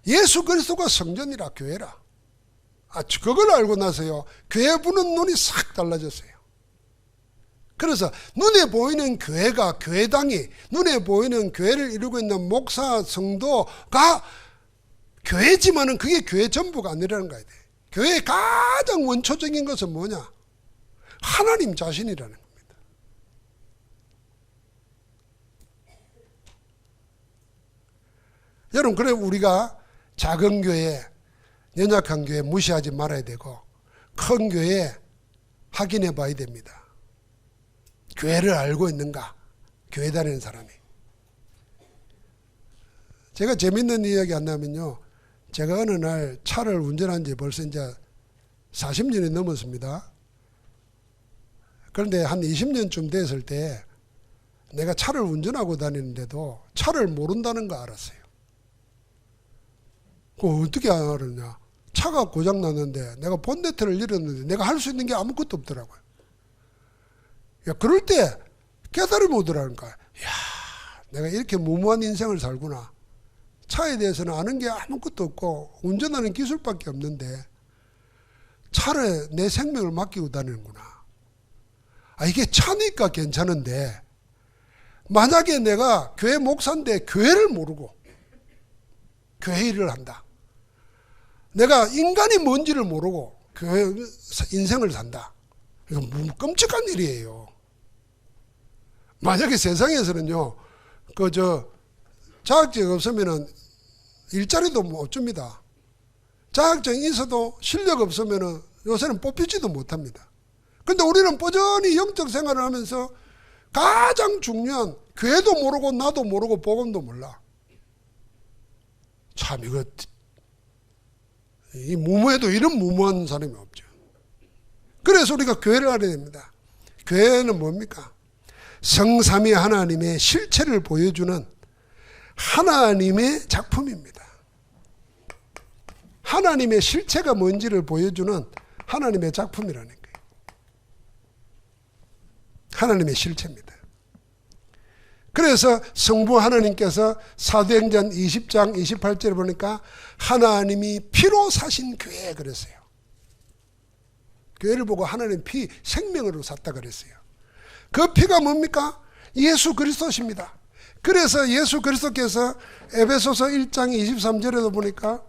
예수 그리스도가 성전이라 교회라. 그걸 알고 나서요. 교회 보는 눈이 싹 달라졌어요. 그래서 눈에 보이는 교회가 교회당이 눈에 보이는 교회를 이루고 있는 목사 성도가 교회지만은 그게 교회 전부가 아니라는 거야. 교회의 가장 원초적인 것은 뭐냐? 하나님 자신이라는 겁니다. 여러분, 그래 우리가 작은 교회, 연약한 교회 무시하지 말아야 되고 큰 교회 확인해 봐야 됩니다. 교회를 알고 있는가? 교회 다니는 사람이. 제가 재밌는 이야기 한다면요. 제가 어느 날 차를 운전한 지 벌써 이제 40년이 넘었습니다. 그런데 한 20년쯤 됐을 때 내가 차를 운전하고 다니는데도 차를 모른다는 거 알았어요. 그거 어떻게 알았냐? 차가 고장났는데 내가 본네트를 열었는데 내가 할 수 있는 게 아무것도 없더라고요. 야, 그럴 때 깨달음이 오더라는 거야. 야, 내가 이렇게 무모한 인생을 살구나. 차에 대해서는 아는 게 아무것도 없고 운전하는 기술밖에 없는데 차를 내 생명을 맡기고 다니는구나. 이게 차니까 괜찮은데 만약에 내가 교회 목사인데 교회를 모르고 교회 일을 한다. 내가 인간이 뭔지를 모르고 교회 인생을 산다. 이거 끔찍한 일이에요. 만약에 세상에서는요, 자격증 없으면은 일자리도 못 줍니다. 자격증이 있어도 실력 없으면은 요새는 뽑히지도 못합니다. 근데 우리는 뽀전히 영적 생활을 하면서 가장 중요한 교회도 모르고 나도 모르고 복음도 몰라. 참 이 무모해도 이런 무모한 사람이 없죠. 그래서 우리가 교회를 알아야 됩니다. 교회는 뭡니까? 성삼위 하나님의 실체를 보여주는 하나님의 작품입니다. 하나님의 실체가 뭔지를 보여주는 하나님의 작품이라는 거예요. 하나님의 실체입니다. 그래서 성부 하나님께서 사도행전 20장 28절에 보니까 하나님이 피로 사신 교회 그랬어요. 교회를 보고 하나님 피 생명으로 샀다 그랬어요. 그 피가 뭡니까? 예수 그리스도십니다. 그래서 예수 그리스도께서 에베소서 1장 23절에도 보니까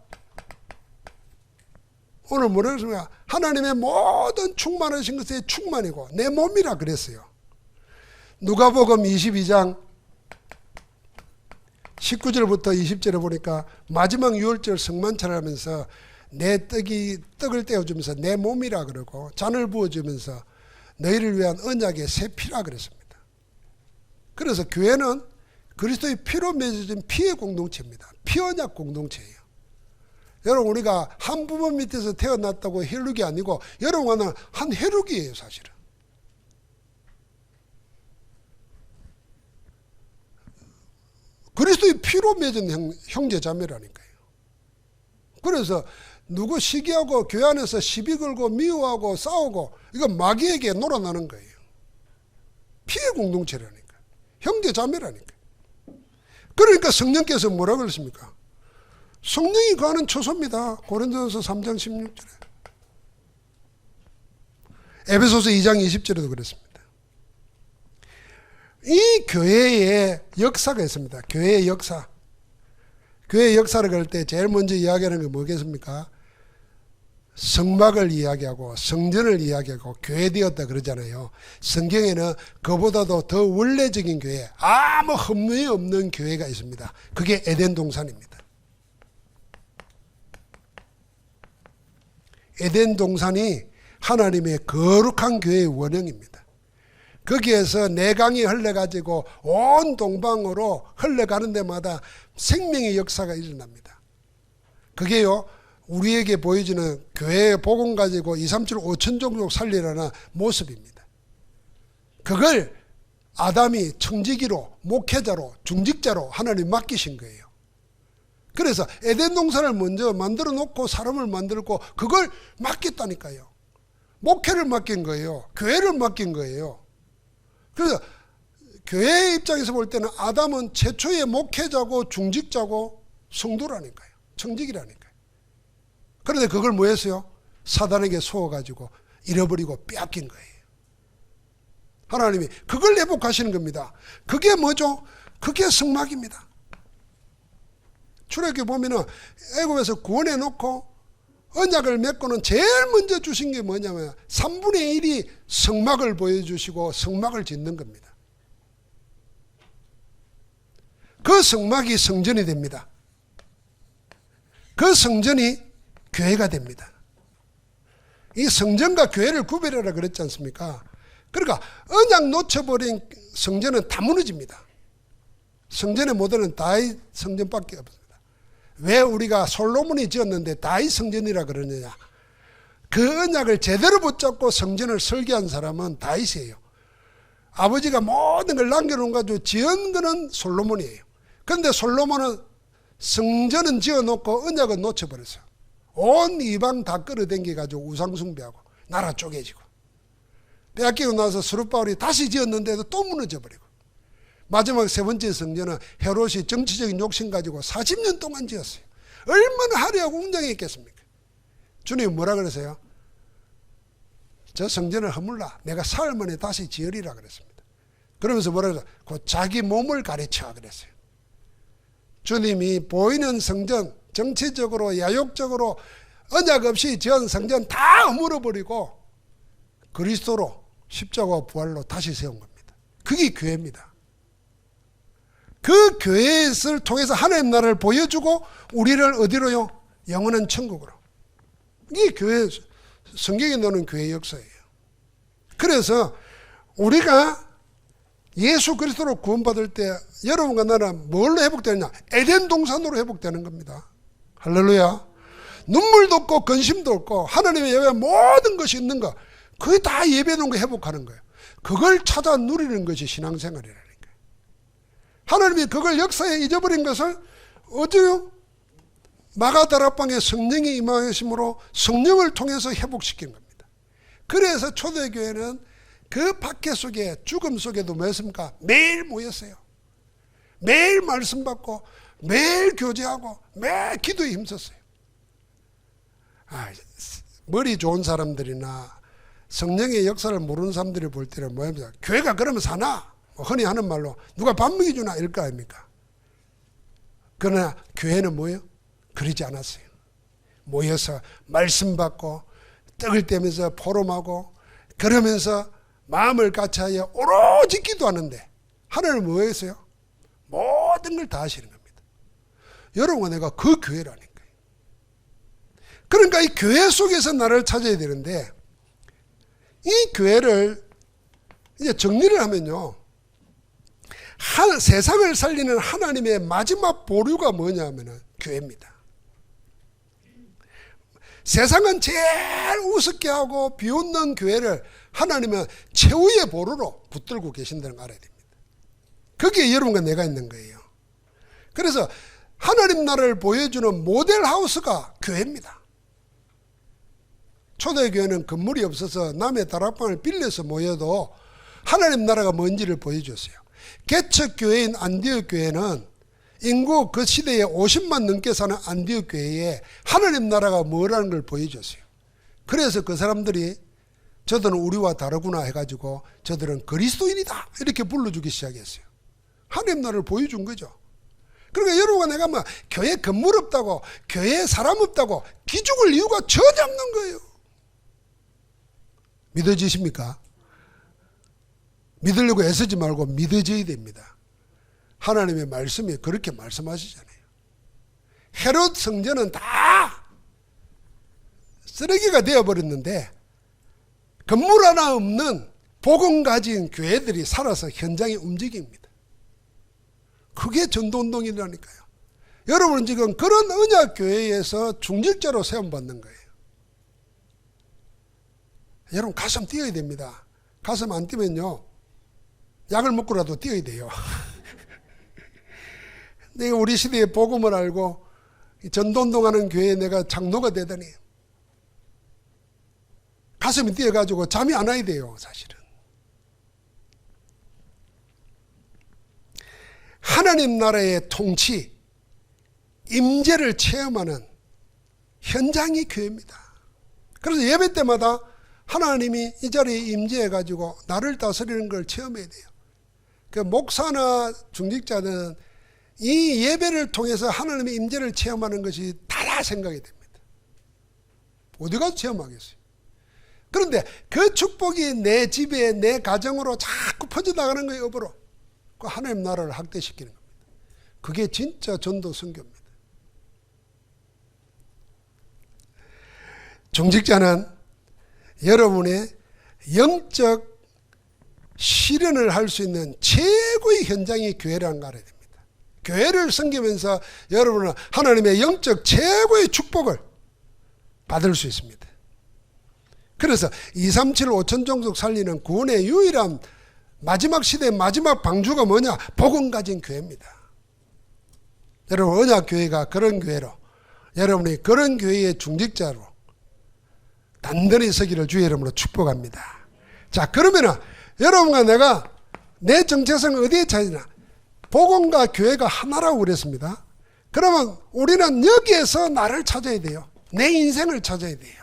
오늘 뭐라고 했습니까? 하나님의 모든 충만하신 것의 충만이고 내 몸이라 그랬어요. 누가복음 22장 19절부터 20절에 보니까 마지막 유월절 성만찬을 하면서 내 떡을 떼어주면서 내 몸이라 그러고 잔을 부어주면서 너희를 위한 언약의 새 피라 그랬습니다. 그래서 교회는 그리스도의 피로 맺어진 피의 공동체입니다. 피언약 공동체예요. 여러분, 우리가 한 부모 밑에서 태어났다고 혈육이 아니고 여러분은 한 혈육이에요, 사실은. 그리스도의 피로 맺은 형제자매라니까요. 그래서 누구 시기하고 교회 안에서 시비 걸고 미워하고 싸우고 이건 마귀에게 놀아나는 거예요. 피의 공동체라니까. 형제자매라니까. 그러니까 성령께서 뭐라 그랬습니까? 성령이 거하는 처소입니다. 고린도전서 3장 16절에. 에베소서 2장 20절에도 그랬습니다. 이 교회의 역사가 있습니다. 교회의 역사. 교회의 역사를 그럴 때 제일 먼저 이야기하는 게 뭐겠습니까? 성막을 이야기하고 성전을 이야기하고 교회되었다 그러잖아요. 성경에는 그보다도 더 원래적인 교회, 아무 흠이 없는 교회가 있습니다. 그게 에덴 동산입니다. 에덴 동산이 하나님의 거룩한 교회의 원형입니다. 거기에서 내강이 흘러가지고 온 동방으로 흘러가는 데마다 생명의 역사가 일어납니다. 그게요, 우리에게 보여지는 교회의 복음 가지고 2, 3, 7, 5천 종족 살리라는 모습입니다. 그걸 아담이 청지기로, 목회자로, 중직자로 하나님 맡기신 거예요. 그래서 에덴 동산을 먼저 만들어 놓고 사람을 만들고 그걸 맡겼다니까요. 목회를 맡긴 거예요. 교회를 맡긴 거예요. 그래서 교회의 입장에서 볼 때는 아담은 최초의 목회자고 중직자고 성도라니까요. 청직이라니까요. 그런데 그걸 뭐 했어요? 사단에게 속아가지고 잃어버리고 빼앗긴 거예요. 하나님이 그걸 회복하시는 겁니다. 그게 뭐죠? 그게 성막입니다. 출애굽기 보면은 애굽에서 구원해 놓고 언약을 맺고는 제일 먼저 주신 게 뭐냐면 3분의 1이 성막을 보여주시고 성막을 짓는 겁니다. 그 성막이 성전이 됩니다. 그 성전이 교회가 됩니다. 이 성전과 교회를 구별하라 그랬지 않습니까? 그러니까 언약 놓쳐버린 성전은 다 무너집니다. 성전의 모델은 다윗 성전밖에 없습니다. 왜 우리가 솔로몬이 지었는데 다윗 성전이라 그러느냐? 그 언약을 제대로 붙잡고 성전을 설계한 사람은 다윗이에요. 아버지가 모든 걸 남겨놓은 가지고 지은 거는 솔로몬이에요. 그런데 솔로몬은 성전은 지어놓고 언약은 놓쳐버렸어요. 온 이방 다 끌어당겨가지고 우상숭배하고 나라 쪼개지고 빼앗기고 나서 스룹바울이 다시 지었는데도 또 무너져버리고 마지막 세 번째 성전은 헤롯이 정치적인 욕심 가지고 40년 동안 지었어요. 얼마나 화려하고 웅장했겠습니까? 주님이 뭐라 그러세요? 저 성전을 허물라. 내가 사흘 만에 다시 지으리라 그랬습니다. 그러면서 뭐라 그러세요? 곧 자기 몸을 가르쳐 그랬어요. 주님이 보이는 성전, 정치적으로 야욕적으로 언약 없이 지은 성전 다 허물어버리고 그리스도로 십자가와 부활로 다시 세운 겁니다. 그게 교회입니다. 그 교회를 통해서 하나님 나라를 보여주고 우리를 어디로요? 영원한 천국으로. 이게 교회, 성경에 나오는 교회의 역사예요. 그래서 우리가 예수 그리스도로 구원받을 때 여러분과 나는 뭘로 회복되느냐? 에덴 동산으로 회복되는 겁니다. 할렐루야. 눈물도 없고 근심도 없고 하나님의 예외 모든 것이 있는 거, 그게 다 예배 놓은 거 회복하는 거예요. 그걸 찾아 누리는 것이 신앙생활이라니까요. 하나님이 그걸 역사에 잊어버린 것을 어디요? 마가다락방에 성령이 임하심으로 성령을 통해서 회복시킨 겁니다. 그래서 초대교회는 그 박해 속에 죽음 속에도 뭐였습니까? 매일 모였어요. 매일 말씀 받고 매일 교제하고 매일 기도에 힘썼어요. 머리 좋은 사람들이나 성령의 역사를 모르는 사람들이 볼 때는 뭐입니까? 교회가 그러면 사나? 흔히 하는 말로 누가 밥 먹여주나 이럴 거 아닙니까? 그러나 교회는 뭐예요? 그러지 않았어요. 모여서 말씀 받고 떡을 떼면서 포럼하고 그러면서 마음을 같이하여 오로지 기도하는데 하나님은 뭐 했어요? 모든 걸 다 하시는 겁니다. 여러분과 내가 그 교회라니까요. 그러니까 이 교회 속에서 나를 찾아야 되는데, 이 교회를 이제 정리를 하면요, 세상을 살리는 하나님의 마지막 보류가 뭐냐면은 교회입니다. 세상은 제일 우습게 하고 비웃는 교회를 하나님은 최후의 보루로 붙들고 계신다는 걸 알아야 됩니다. 거기에 여러분과 내가 있는 거예요. 그래서 하나님 나라를 보여주는 모델하우스가 교회입니다. 초대교회는 건물이 없어서 남의 다락방을 빌려서 모여도 하나님 나라가 뭔지를 보여줬어요. 개척교회인 안디옥 교회는 인구 그 시대에 50만 넘게 사는 안디옥 교회에 하나님 나라가 뭐라는 걸 보여줬어요. 그래서 그 사람들이 저들은 우리와 다르구나 해가지고 저들은 그리스도인이다 이렇게 불러주기 시작했어요. 하나님 나라를 보여준 거죠. 그러니까 여러분과 내가 뭐 교회 건물 없다고, 교회에 사람 없다고 기죽을 이유가 전혀 없는 거예요. 믿어지십니까? 믿으려고 애쓰지 말고 믿어져야 됩니다. 하나님의 말씀이 그렇게 말씀하시잖아요. 헤롯 성전은 다 쓰레기가 되어버렸는데 건물 하나 없는 복음 가진 교회들이 살아서 현장에 움직입니다. 그게 전도운동이라니까요. 여러분은 지금 그런 언약교회에서 중직자로 세움받는 거예요. 여러분 가슴 뛰어야 됩니다. 가슴 안 뛰면요 약을 먹고라도 뛰어야 돼요. 내가 우리 시대의 복음을 알고 전도운동하는 교회에 내가 장로가 되다니 가슴이 뛰어가지고 잠이 안 와야 돼요. 사실은 하나님 나라의 통치, 임재를 체험하는 현장이 교회입니다. 그래서 예배 때마다 하나님이 이 자리에 임재해가지고 나를 다스리는 걸 체험해야 돼요. 그 목사나 중직자는 이 예배를 통해서 하나님의 임재를 체험하는 것이 다라 생각이 됩니다. 어디 가서 체험하겠어요? 그런데 그 축복이 내 집에 내 가정으로 자꾸 퍼져나가는 거예요. 업으로. 그 하나님 나라를 확대시키는 겁니다. 그게 진짜 전도 선교입니다. 중직자는 여러분의 영적 실현을 할 수 있는 최고의 현장이 교회라는 걸 알아야 됩니다. 교회를 섬기면서 여러분은 하나님의 영적 최고의 축복을 받을 수 있습니다. 그래서 237 5천 종족 살리는 구원의 유일한 마지막 시대의 마지막 방주가 뭐냐? 복음 가진 교회입니다. 여러분 언약교회가 그런 교회로, 여러분이 그런 교회의 중직자로 단단히 서기를 주의 이름으로 축복합니다. 자, 그러면은 여러분과 내가 내 정체성은 어디에 찾느냐? 복음과 교회가 하나라고 그랬습니다. 그러면 우리는 여기에서 나를 찾아야 돼요. 내 인생을 찾아야 돼요.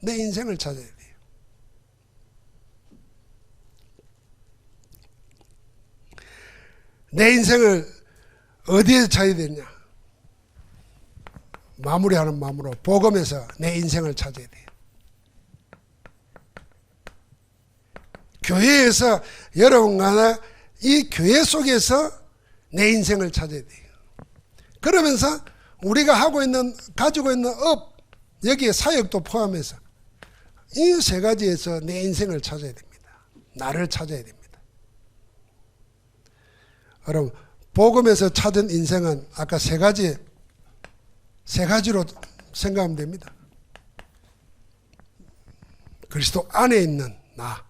내 인생을 찾아야 돼요. 내 인생을 어디에서 찾아야 되냐? 마무리하는 마음으로 복음에서 내 인생을 찾아야 돼요. 교회에서 여러분과 이 교회 속에서 내 인생을 찾아야 돼요. 그러면서 우리가 가지고 있는 업, 여기에 사역도 포함해서 이 세 가지에서 내 인생을 찾아야 됩니다. 나를 찾아야 됩니다. 여러분 복음에서 찾은 인생은 아까 세 가지로 생각하면 됩니다. 그리스도 안에 있는 나,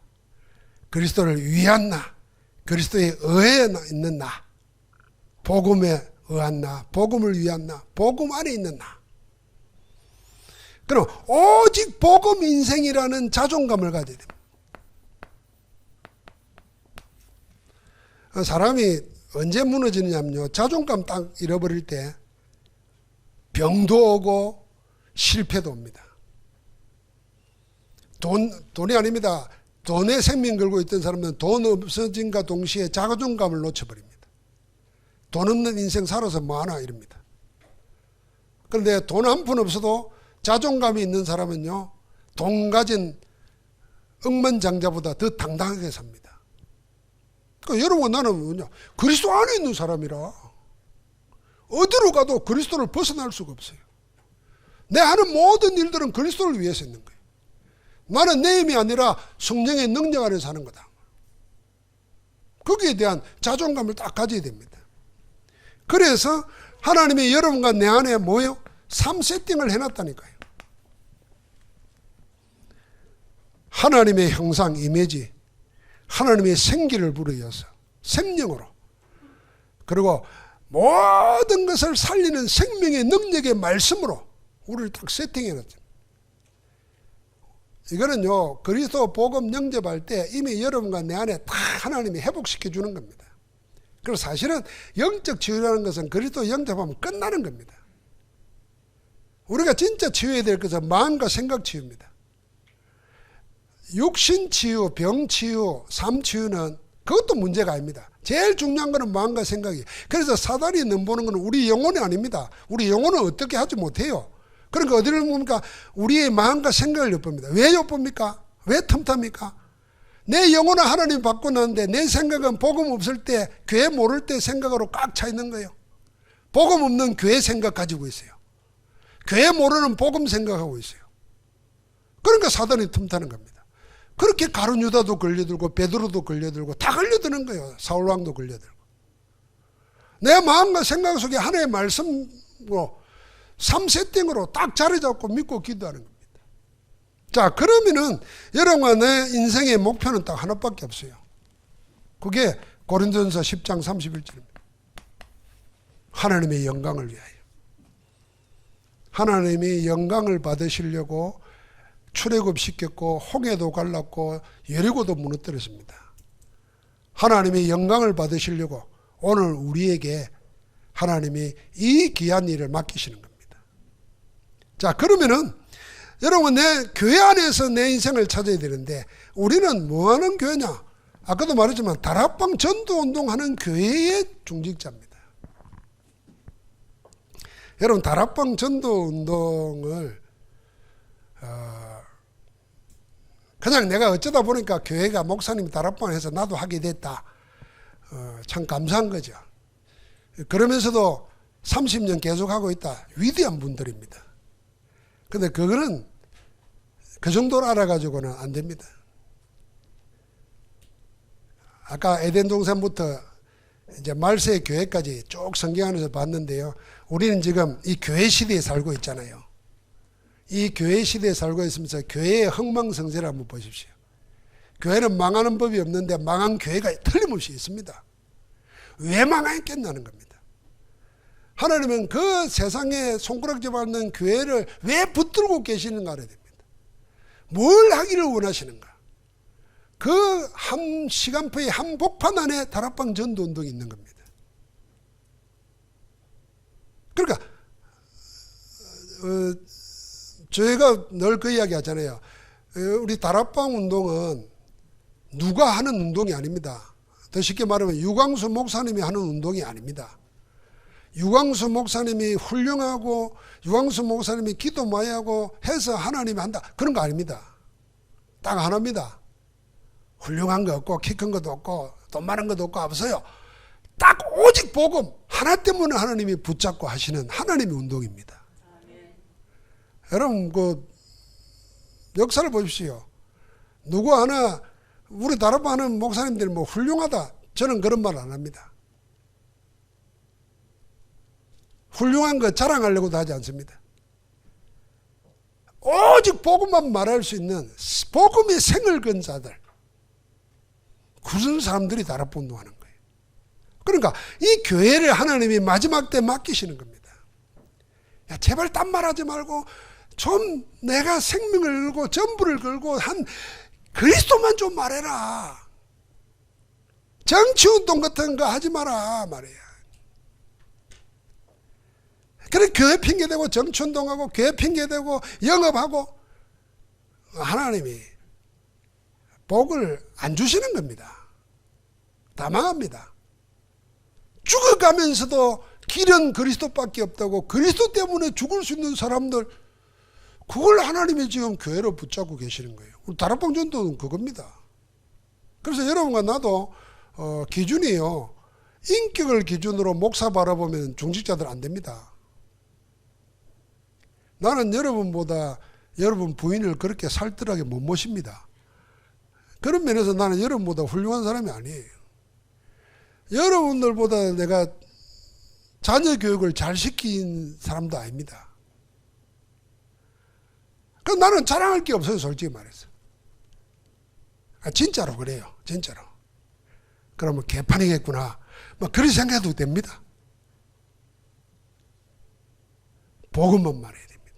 그리스도를 위한 나, 그리스도에 의해 있는 나, 복음에 의한 나, 복음을 위한 나, 복음 안에 있는 나. 그럼 오직 복음 인생이라는 자존감을 가져야 됩니다. 사람이 언제 무너지느냐면요, 자존감 딱 잃어버릴 때 병도 오고 실패도 옵니다. 돈이 아닙니다. 돈에 생명 걸고 있던 사람은 돈 없어진과 동시에 자존감을 놓쳐버립니다. 돈 없는 인생 살아서 뭐하나 이럽니다. 그런데 돈 한 푼 없어도 자존감이 있는 사람은요, 돈 가진 억만장자보다 더 당당하게 삽니다. 그러니까 여러분, 나는 뭐냐, 그리스도 안에 있는 사람이라 어디로 가도 그리스도를 벗어날 수가 없어요. 내 하는 모든 일들은 그리스도를 위해서 있는 거예요. 나는 내 힘이 아니라 성령의 능력 안에서 하는 거다. 거기에 대한 자존감을 딱 가져야 됩니다. 그래서 하나님이 여러분과 내 안에 뭐예요? 삶 세팅을 해놨다니까요. 하나님의 형상, 이미지, 하나님의 생기를 불어이어서 생명으로, 그리고 모든 것을 살리는 생명의 능력의 말씀으로 우리를 딱 세팅해놨죠. 이거는요, 그리스도 복음 영접할 때 이미 여러분과 내 안에 다 하나님이 회복시켜 주는 겁니다. 그래서 사실은 영적 치유라는 것은 그리스도 영접하면 끝나는 겁니다. 우리가 진짜 치유해야 될 것은 마음과 생각 치유입니다. 육신 치유, 병 치유, 삶 치유는 그것도 문제가 아닙니다. 제일 중요한 것은 마음과 생각이에요. 그래서 사단이 넘보는 것은 우리 영혼이 아닙니다. 우리 영혼은 어떻게 하지 못해요. 그러니까 어디를 봅니까? 우리의 마음과 생각을 엿봅니다. 왜 엿봅니까? 왜 틈탑니까? 내 영혼은 하나님 받고 나는데 내 생각은 복음 없을 때, 교회 모를 때 생각으로 꽉 차 있는 거예요. 복음 없는 교회 생각 가지고 있어요. 교회 모르는 복음 생각하고 있어요. 그러니까 사단이 틈타는 겁니다. 그렇게 가룟 유다도 걸려들고 베드로도 걸려들고 다 걸려드는 거예요. 사울왕도 걸려들고. 내 마음과 생각 속에 하나님의 말씀으로 삶 세팅으로 딱 자리 잡고 믿고 기도하는 겁니다. 자, 그러면은 여러분과 내 인생의 목표는 딱 하나밖에 없어요. 그게 고린도전서 10장 31절입니다. 하나님의 영광을 위하여. 하나님이 영광을 받으시려고 출애굽시켰고 홍해도 갈랐고 여리고도 무너뜨렸습니다. 하나님이 영광을 받으시려고 오늘 우리에게 하나님이 이 귀한 일을 맡기시는 겁니다. 자, 그러면은 여러분, 내 교회 안에서 내 인생을 찾아야 되는데 우리는 뭐하는 교회냐? 아까도 말했지만 다락방 전도운동하는 교회의 중직자입니다. 여러분, 다락방 전도운동을 그냥 내가 어쩌다 보니까 교회가 목사님이 다락방을 해서 나도 하게 됐다. 참 감사한 거죠. 그러면서도 30년 계속하고 있다. 위대한 분들입니다. 근데 그거는 그 정도로 알아가지고는 안 됩니다. 아까 에덴 동산부터 이제 말세의 교회까지 쭉 성경 안에서 봤는데요. 우리는 지금 이 교회 시대에 살고 있잖아요. 이 교회 시대에 살고 있으면서 교회의 흥망성쇠를 한번 보십시오. 교회는 망하는 법이 없는데 망한 교회가 틀림없이 있습니다. 왜 망했겠냐는 겁니다. 하나님은 그 세상에 손가락질 받는 교회를 왜 붙들고 계시는가 알아야 됩니다. 뭘 하기를 원하시는가. 그 한 시간표의 한 복판 안에 다락방 전도운동이 있는 겁니다. 그러니까 저희가 늘 그 이야기 하잖아요. 우리 다락방 운동은 누가 하는 운동이 아닙니다. 더 쉽게 말하면 유광수 목사님이 하는 운동이 아닙니다. 유광수 목사님이 훌륭하고 유광수 목사님이 기도 많이 하고 해서 하나님이 한다, 그런 거 아닙니다. 딱 하나입니다. 훌륭한 거 없고 키 큰 것도 없고 돈 많은 것도 없고 없어요. 딱 오직 복음 하나 때문에 하나님이 붙잡고 하시는 하나님의 운동입니다. 아멘. 여러분, 그 역사를 보십시오. 누구 하나 우리 다락방 하는 목사님들이 뭐 훌륭하다, 저는 그런 말 안 합니다. 훌륭한 거 자랑하려고도 하지 않습니다. 오직 복음만 말할 수 있는 복음의 생을 건 자들, 그런 사람들이 다락방 운동하는 거예요. 그러니까 이 교회를 하나님이 마지막 때 맡기시는 겁니다. 야, 제발 딴 말하지 말고 좀 내가 생명을 걸고 전부를 걸고 한 그리스도만 좀 말해라. 정치운동 같은 거 하지 마라 말이야. 그래, 교회 핑계대고 정치운동하고 교회 핑계대고 영업하고 하나님이 복을 안 주시는 겁니다. 다 망합니다. 죽어가면서도 길은 그리스도밖에 없다고, 그리스도 때문에 죽을 수 있는 사람들, 그걸 하나님이 지금 교회로 붙잡고 계시는 거예요. 우리 다락방 전도는 그겁니다. 그래서 여러분과 나도 기준이요, 인격을 기준으로 목사 바라보면 중직자들 안 됩니다. 나는 여러분보다 여러분 부인을 그렇게 살뜰하게 못 모십니다. 그런 면에서 나는 여러분보다 훌륭한 사람이 아니에요. 여러분들보다 내가 자녀 교육을 잘 시킨 사람도 아닙니다. 그럼 나는 자랑할 게 없어요, 솔직히 말해서. 진짜로 그래요, 진짜로. 그러면 개판이겠구나, 뭐 그런 생각해도 됩니다. 복음만 말해야 됩니다.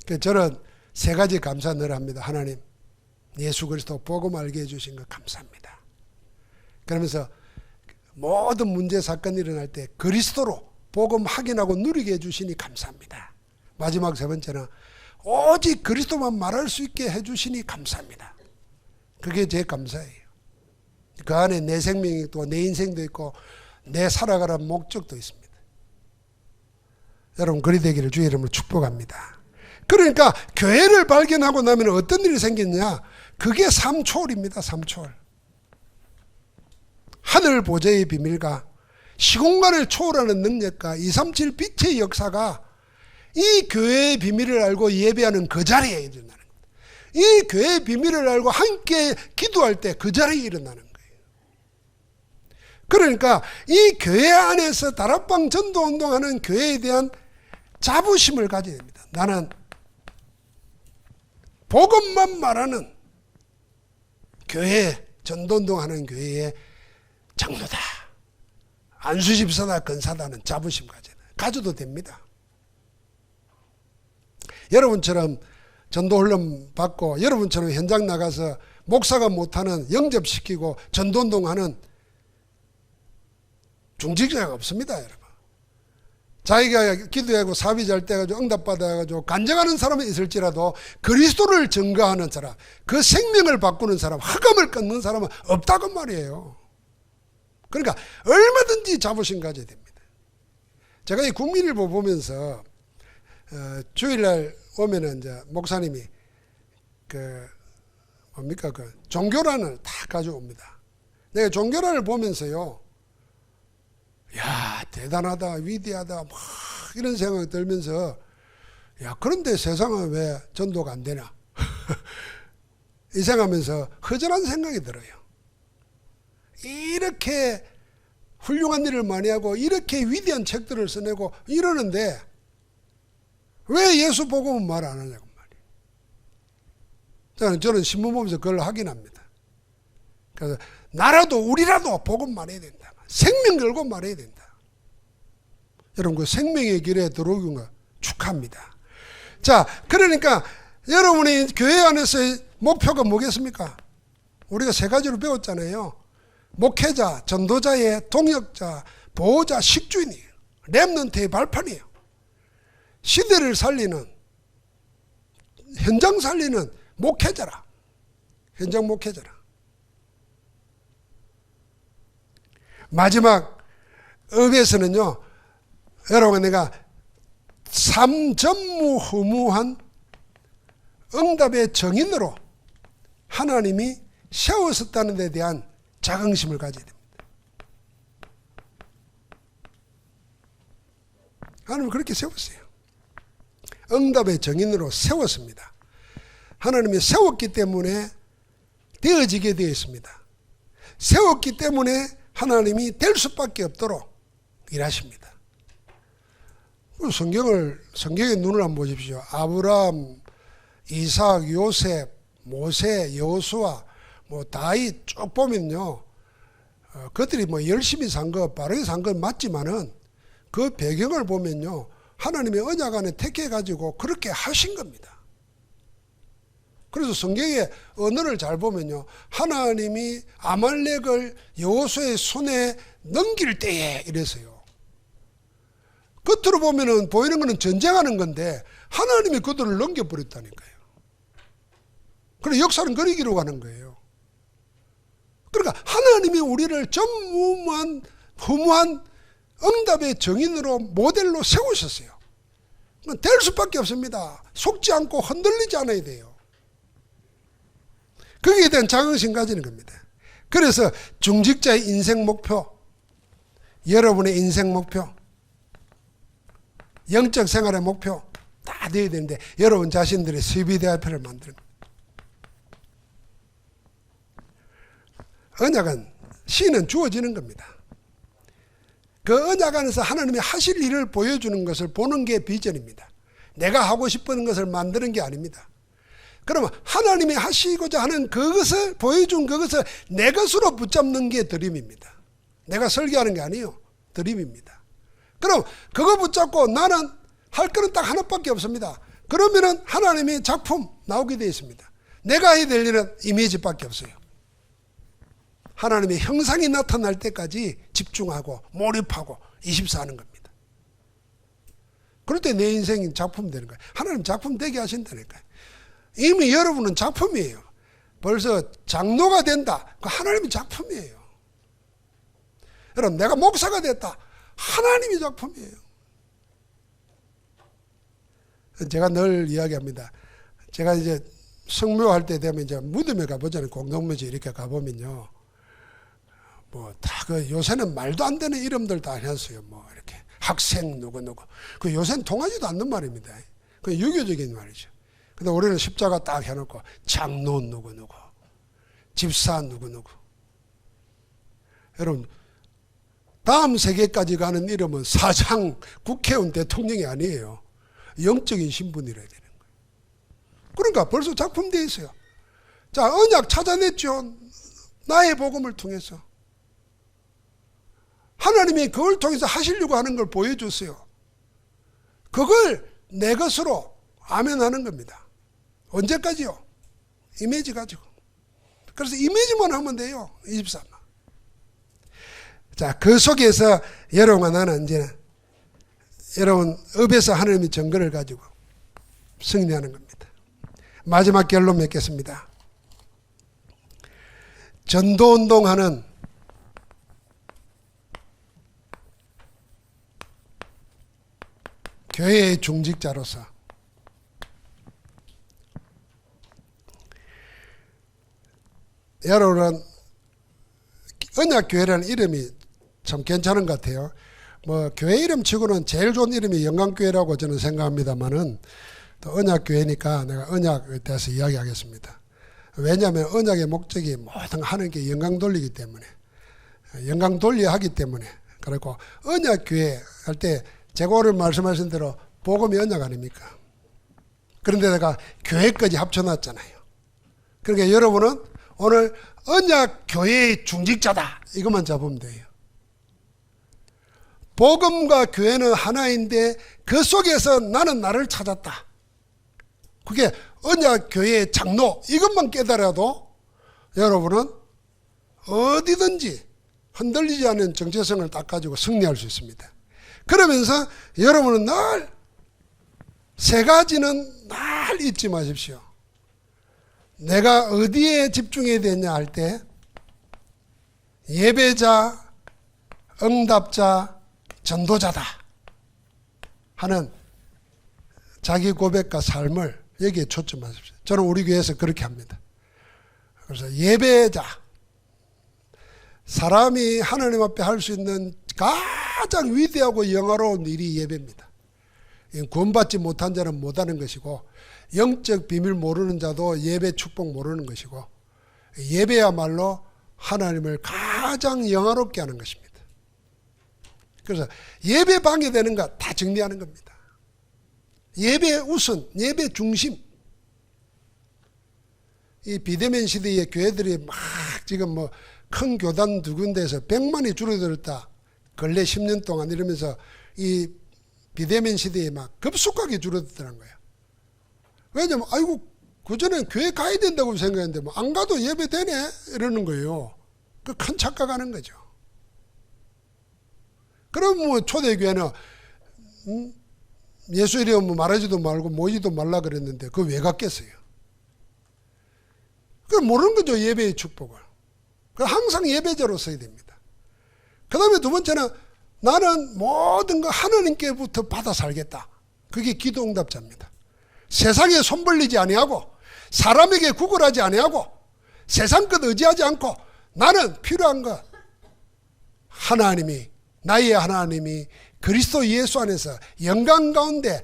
그래서 저는 세 가지 감사 늘 합니다. 하나님, 예수 그리스도 복음 알게 해주신 것 감사합니다. 그러면서 모든 문제 사건이 일어날 때 그리스도로 복음 확인하고 누리게 해주시니 감사합니다. 마지막 세 번째는 오직 그리스도만 말할 수 있게 해주시니 감사합니다. 그게 제 감사예요. 그 안에 내 생명이 있고 내 인생도 있고 내 살아가는 목적도 있습니다. 여러분 그리 되기를 주의 이름으로 축복합니다. 그러니까 교회를 발견하고 나면 어떤 일이 생겼냐? 그게 삼초월입니다. 삼초월. 하늘 보좌의 비밀과 시공간을 초월하는 능력과 237 빛의 역사가 이 교회의 비밀을 알고 예배하는 그 자리에 일어나는 겁니다. 이 교회의 비밀을 알고 함께 기도할 때 그 자리에 일어나는 거예요. 그러니까 이 교회 안에서 다락방 전도운동하는 교회에 대한 자부심을 가져야 됩니다. 나는 복음만 말하는 교회, 전도운동하는 교회의 장로다, 안수집사다, 근사다는 자부심 가져도 됩니다. 여러분처럼 전도훈련 받고 여러분처럼 현장 나가서 목사가 못하는 영접시키고 전도운동하는 중직자가 없습니다. 여러분. 자기가 기도하고 사비 잘 돼가지고 응답받아가지고 간증하는 사람은 있을지라도 그리스도를 증거하는 사람, 그 생명을 바꾸는 사람, 흑암을 끊는 사람은 없다고 말이에요. 그러니까 얼마든지 자부심 가져야 됩니다. 제가 이 국민일보 보면서 주일날 오면은 이제 목사님이 그 종교란을 다 가져옵니다. 내가 종교란을 보면서요, 야, 대단하다, 위대하다, 막 이런 생각이 들면서, 야, 그런데 세상은 왜 전도가 안 되나? 이 생각하면서 허전한 생각이 들어요. 이렇게 훌륭한 일을 많이 하고 이렇게 위대한 책들을 써내고 이러는데 왜 예수 복음은 말 안 하냐고 말이에요. 저는 신문 보면서 그걸 확인합니다. 그래서 나라도 우리라도 복음 말해야 된다. 생명 걸고 말해야 된다. 여러분 그 생명의 길에 들어오는 거 축하합니다. 자, 그러니까 여러분이 교회 안에서의 목표가 뭐겠습니까? 우리가 세 가지로 배웠잖아요. 목회자, 전도자의 동역자, 보호자, 식주인이에요. 렘넌트의 발판이에요. 시대를 살리는, 현장 살리는 목회자라. 현장 목회자라. 마지막 업에서는요, 여러분 내가 삼전무후무한 응답의 정인으로 하나님이 세웠었다는 데 대한 자긍심을 가져야 됩니다. 하나님은 그렇게 세웠어요. 응답의 정인으로 세웠습니다. 하나님이 세웠기 때문에 되어지게 되어 있습니다. 세웠기 때문에 하나님이 될 수밖에 없도록 일하십니다. 성경의 눈을 한번 보십시오. 아브라함, 이삭, 요셉, 모세, 여호수아, 다윗 쭉 보면요, 그들이 열심히 산 거, 빠르게 산 건 맞지만은 그 배경을 보면요, 하나님의 언약 안에 택해가지고 그렇게 하신 겁니다. 그래서 성경의 언어를 잘 보면요, 하나님이 아말렉을 여호수아의 손에 넘길 때에 이래서요. 겉으로 보면은 보이는 거는 전쟁하는 건데 하나님이 그들을 넘겨버렸다니까요. 그래서 역사는 그리기로 가는 거예요. 그러니까 하나님이 우리를 전무한 허무한 응답의 정인으로 모델로 세우셨어요. 될 수밖에 없습니다. 속지 않고 흔들리지 않아야 돼요. 거기에 대한 자긍심 가지는 겁니다. 그래서 중직자의 인생 목표, 여러분의 인생 목표, 영적 생활의 목표 다 되어야 되는데 여러분 자신들의 CBDI표를 만드는 거예요. 언약은 신은 주어지는 겁니다. 그 언약 안에서 하나님이 하실 일을 보여주는 것을 보는 게 비전입니다. 내가 하고 싶은 것을 만드는 게 아닙니다. 그러면 하나님이 하시고자 하는 그것을 보여준 그것을 내 것으로 붙잡는 게 드림입니다. 내가 설계하는 게 아니에요. 드림입니다. 그럼 그거 붙잡고 나는 할 거는 딱 하나밖에 없습니다. 그러면은 하나님의 작품 나오게 되어 있습니다. 내가 해야 될 일은 이미지밖에 없어요. 하나님의 형상이 나타날 때까지 집중하고 몰입하고 24하는 겁니다. 그럴 때 내 인생이 작품 되는 거예요. 하나님 작품 되게 하신다니까요. 이미 여러분은 작품이에요. 벌써 장로가 된다. 그 하나님의 작품이에요. 여러분 내가 목사가 됐다. 하나님의 작품이에요. 제가 늘 이야기합니다. 제가 이제 성묘할 때 되면 이제 무덤에 가보잖아요. 공동묘지 이렇게 가보면요. 뭐 다 그 요새는 말도 안 되는 이름들 다 해놨어요. 뭐 이렇게 학생 누구누구. 그 요새는 통하지도 않는 말입니다. 그 유교적인 말이죠. 근데 우리는 십자가 딱 해놓고 장로 누구누구, 집사 누구누구. 여러분 다음 세계까지 가는 이름은 사장, 국회의원, 대통령이 아니에요. 영적인 신분이라야 되는 거예요. 그러니까 벌써 작품되어 있어요. 자, 언약 찾아냈죠. 나의 복음을 통해서. 하나님이 그걸 통해서 하시려고 하는 걸 보여줬어요. 그걸 내 것으로 아멘하는 겁니다. 언제까지요? 이미지 가지고. 그래서 이미지만 하면 돼요. 23만. 자, 그 속에서 여러분과 나는 이제 여러분 업에서 하나님의 정권을 가지고 승리하는 겁니다. 마지막 결론 맺겠습니다. 전도운동하는 교회의 중직자로서 여러분은 언약교회라는 이름이 참 괜찮은 것 같아요. 뭐 교회 이름 치고는 제일 좋은 이름이 영광교회라고 저는 생각합니다만은 또 언약교회니까 내가 언약에 대해서 이야기하겠습니다. 왜냐하면 언약의 목적이 모든 하는 게 영광 돌리기 때문에 영광 돌려 하기 때문에 그리고 언약교회 할 때 제가 오늘 말씀하신 대로 복음이 언약 아닙니까? 그런데 내가 교회까지 합쳐놨잖아요. 그러니까 여러분은 오늘 언약교회의 중직자다 이것만 잡으면 돼요. 복음과 교회는 하나인데 그 속에서 나는 나를 찾았다. 그게 언약교회의 장로 이것만 깨달아도 여러분은 어디든지 흔들리지 않는 정체성을 딱 가지고 승리할 수 있습니다. 그러면서 여러분은 늘 세 가지는 늘 잊지 마십시오. 내가 어디에 집중해야 되냐 할 때 예배자, 응답자, 전도자다 하는 자기 고백과 삶을 여기에 초점하십시오. 저는 우리 교회에서 그렇게 합니다. 그래서 예배자, 사람이 하나님 앞에 할 수 있는 가장 위대하고 영화로운 일이 예배입니다. 구원받지 못한 자는 못하는 것이고 영적 비밀 모르는 자도 예배 축복 모르는 것이고 예배야말로 하나님을 가장 영화롭게 하는 것입니다. 그래서 예배 방해되는 것 다 정리하는 겁니다. 예배 우선, 예배 중심. 이 비대면 시대에 교회들이 막 지금 뭐 큰 교단 두 군데에서 100만이 줄어들었다. 근래 10년 동안 이러면서 이 비대면 시대에 막 급속하게 줄어들더라는 거예요. 왜냐면 아이고 그전에 교회 가야 된다고 생각했는데 뭐 안 가도 예배 되네 이러는 거예요. 그 큰 착각하는 거죠. 그럼 뭐 초대교회는 예수 이름 말하지도 말고 모이지도 말라 그랬는데 그거 왜 갔겠어요? 그걸 모르는 거죠. 예배의 축복을. 항상 예배자로 써야 됩니다. 그 다음에 두 번째는 나는 모든 거 하나님께부터 받아 살겠다. 그게 기도응답자입니다. 세상에 손 벌리지 아니하고 사람에게 구걸하지 아니하고 세상 것 의지하지 않고 나는 필요한 것 하나님이 나의 하나님이 그리스도 예수 안에서 영광 가운데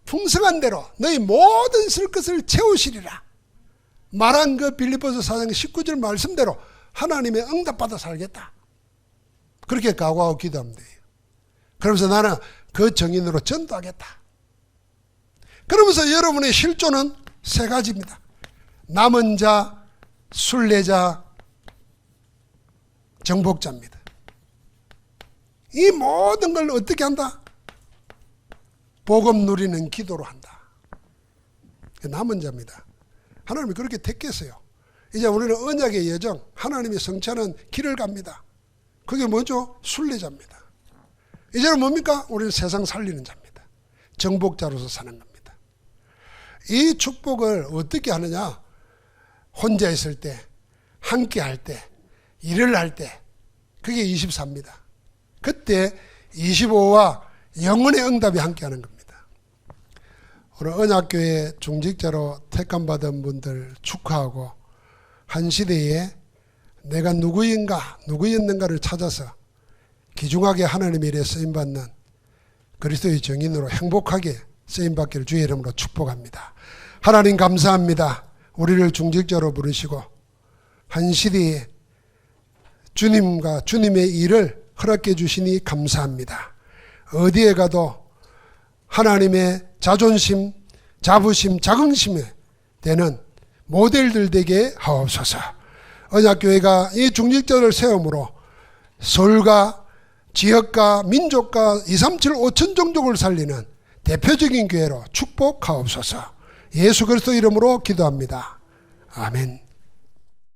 풍성한 대로 너희 모든 쓸 것을 채우시리라 말한 그 빌립보서 4장 19절 말씀대로 하나님의 응답받아 살겠다. 그렇게 각오하고 기도하면 돼요. 그러면서 나는 그 정인으로 전도하겠다. 그러면서 여러분의 실존은 세 가지입니다. 남은 자, 순례자, 정복자입니다. 이 모든 걸 어떻게 한다? 복음 누리는 기도로 한다. 남은 자입니다. 하나님이 그렇게 택했어요. 이제 우리는 언약의 여정, 하나님이 성취하는 길을 갑니다. 그게 뭐죠? 순례자입니다. 이제는 뭡니까? 우리는 세상 살리는 자입니다. 정복자로서 사는 겁니다. 이 축복을 어떻게 하느냐? 혼자 있을 때, 함께 할 때, 일을 할 때, 그게 24입니다. 그때 25와 영혼의 응답이 함께 하는 겁니다. 오늘 언약교회 중직자로 택함받은 분들 축하하고 한 시대에 내가 누구였는가를 찾아서 귀중하게 하나님의 일에 쓰임받는 그리스도의 정인으로 행복하게 쓰임받기를 주의 이름으로 축복합니다. 하나님 감사합니다. 우리를 중직자로 부르시고 한 시대에 주님과 주님의 일을 허락해 주시니 감사합니다. 어디에 가도 하나님의 자존심, 자부심, 자긍심에 되는 모델들 되게 하옵소서. 언약교회가 이 중직자를 세움으로 서울과 지역과 민족과 237, 5천 종족을 살리는 대표적인 교회로 축복하옵소서. 예수 그리스도 이름으로 기도합니다. 아멘.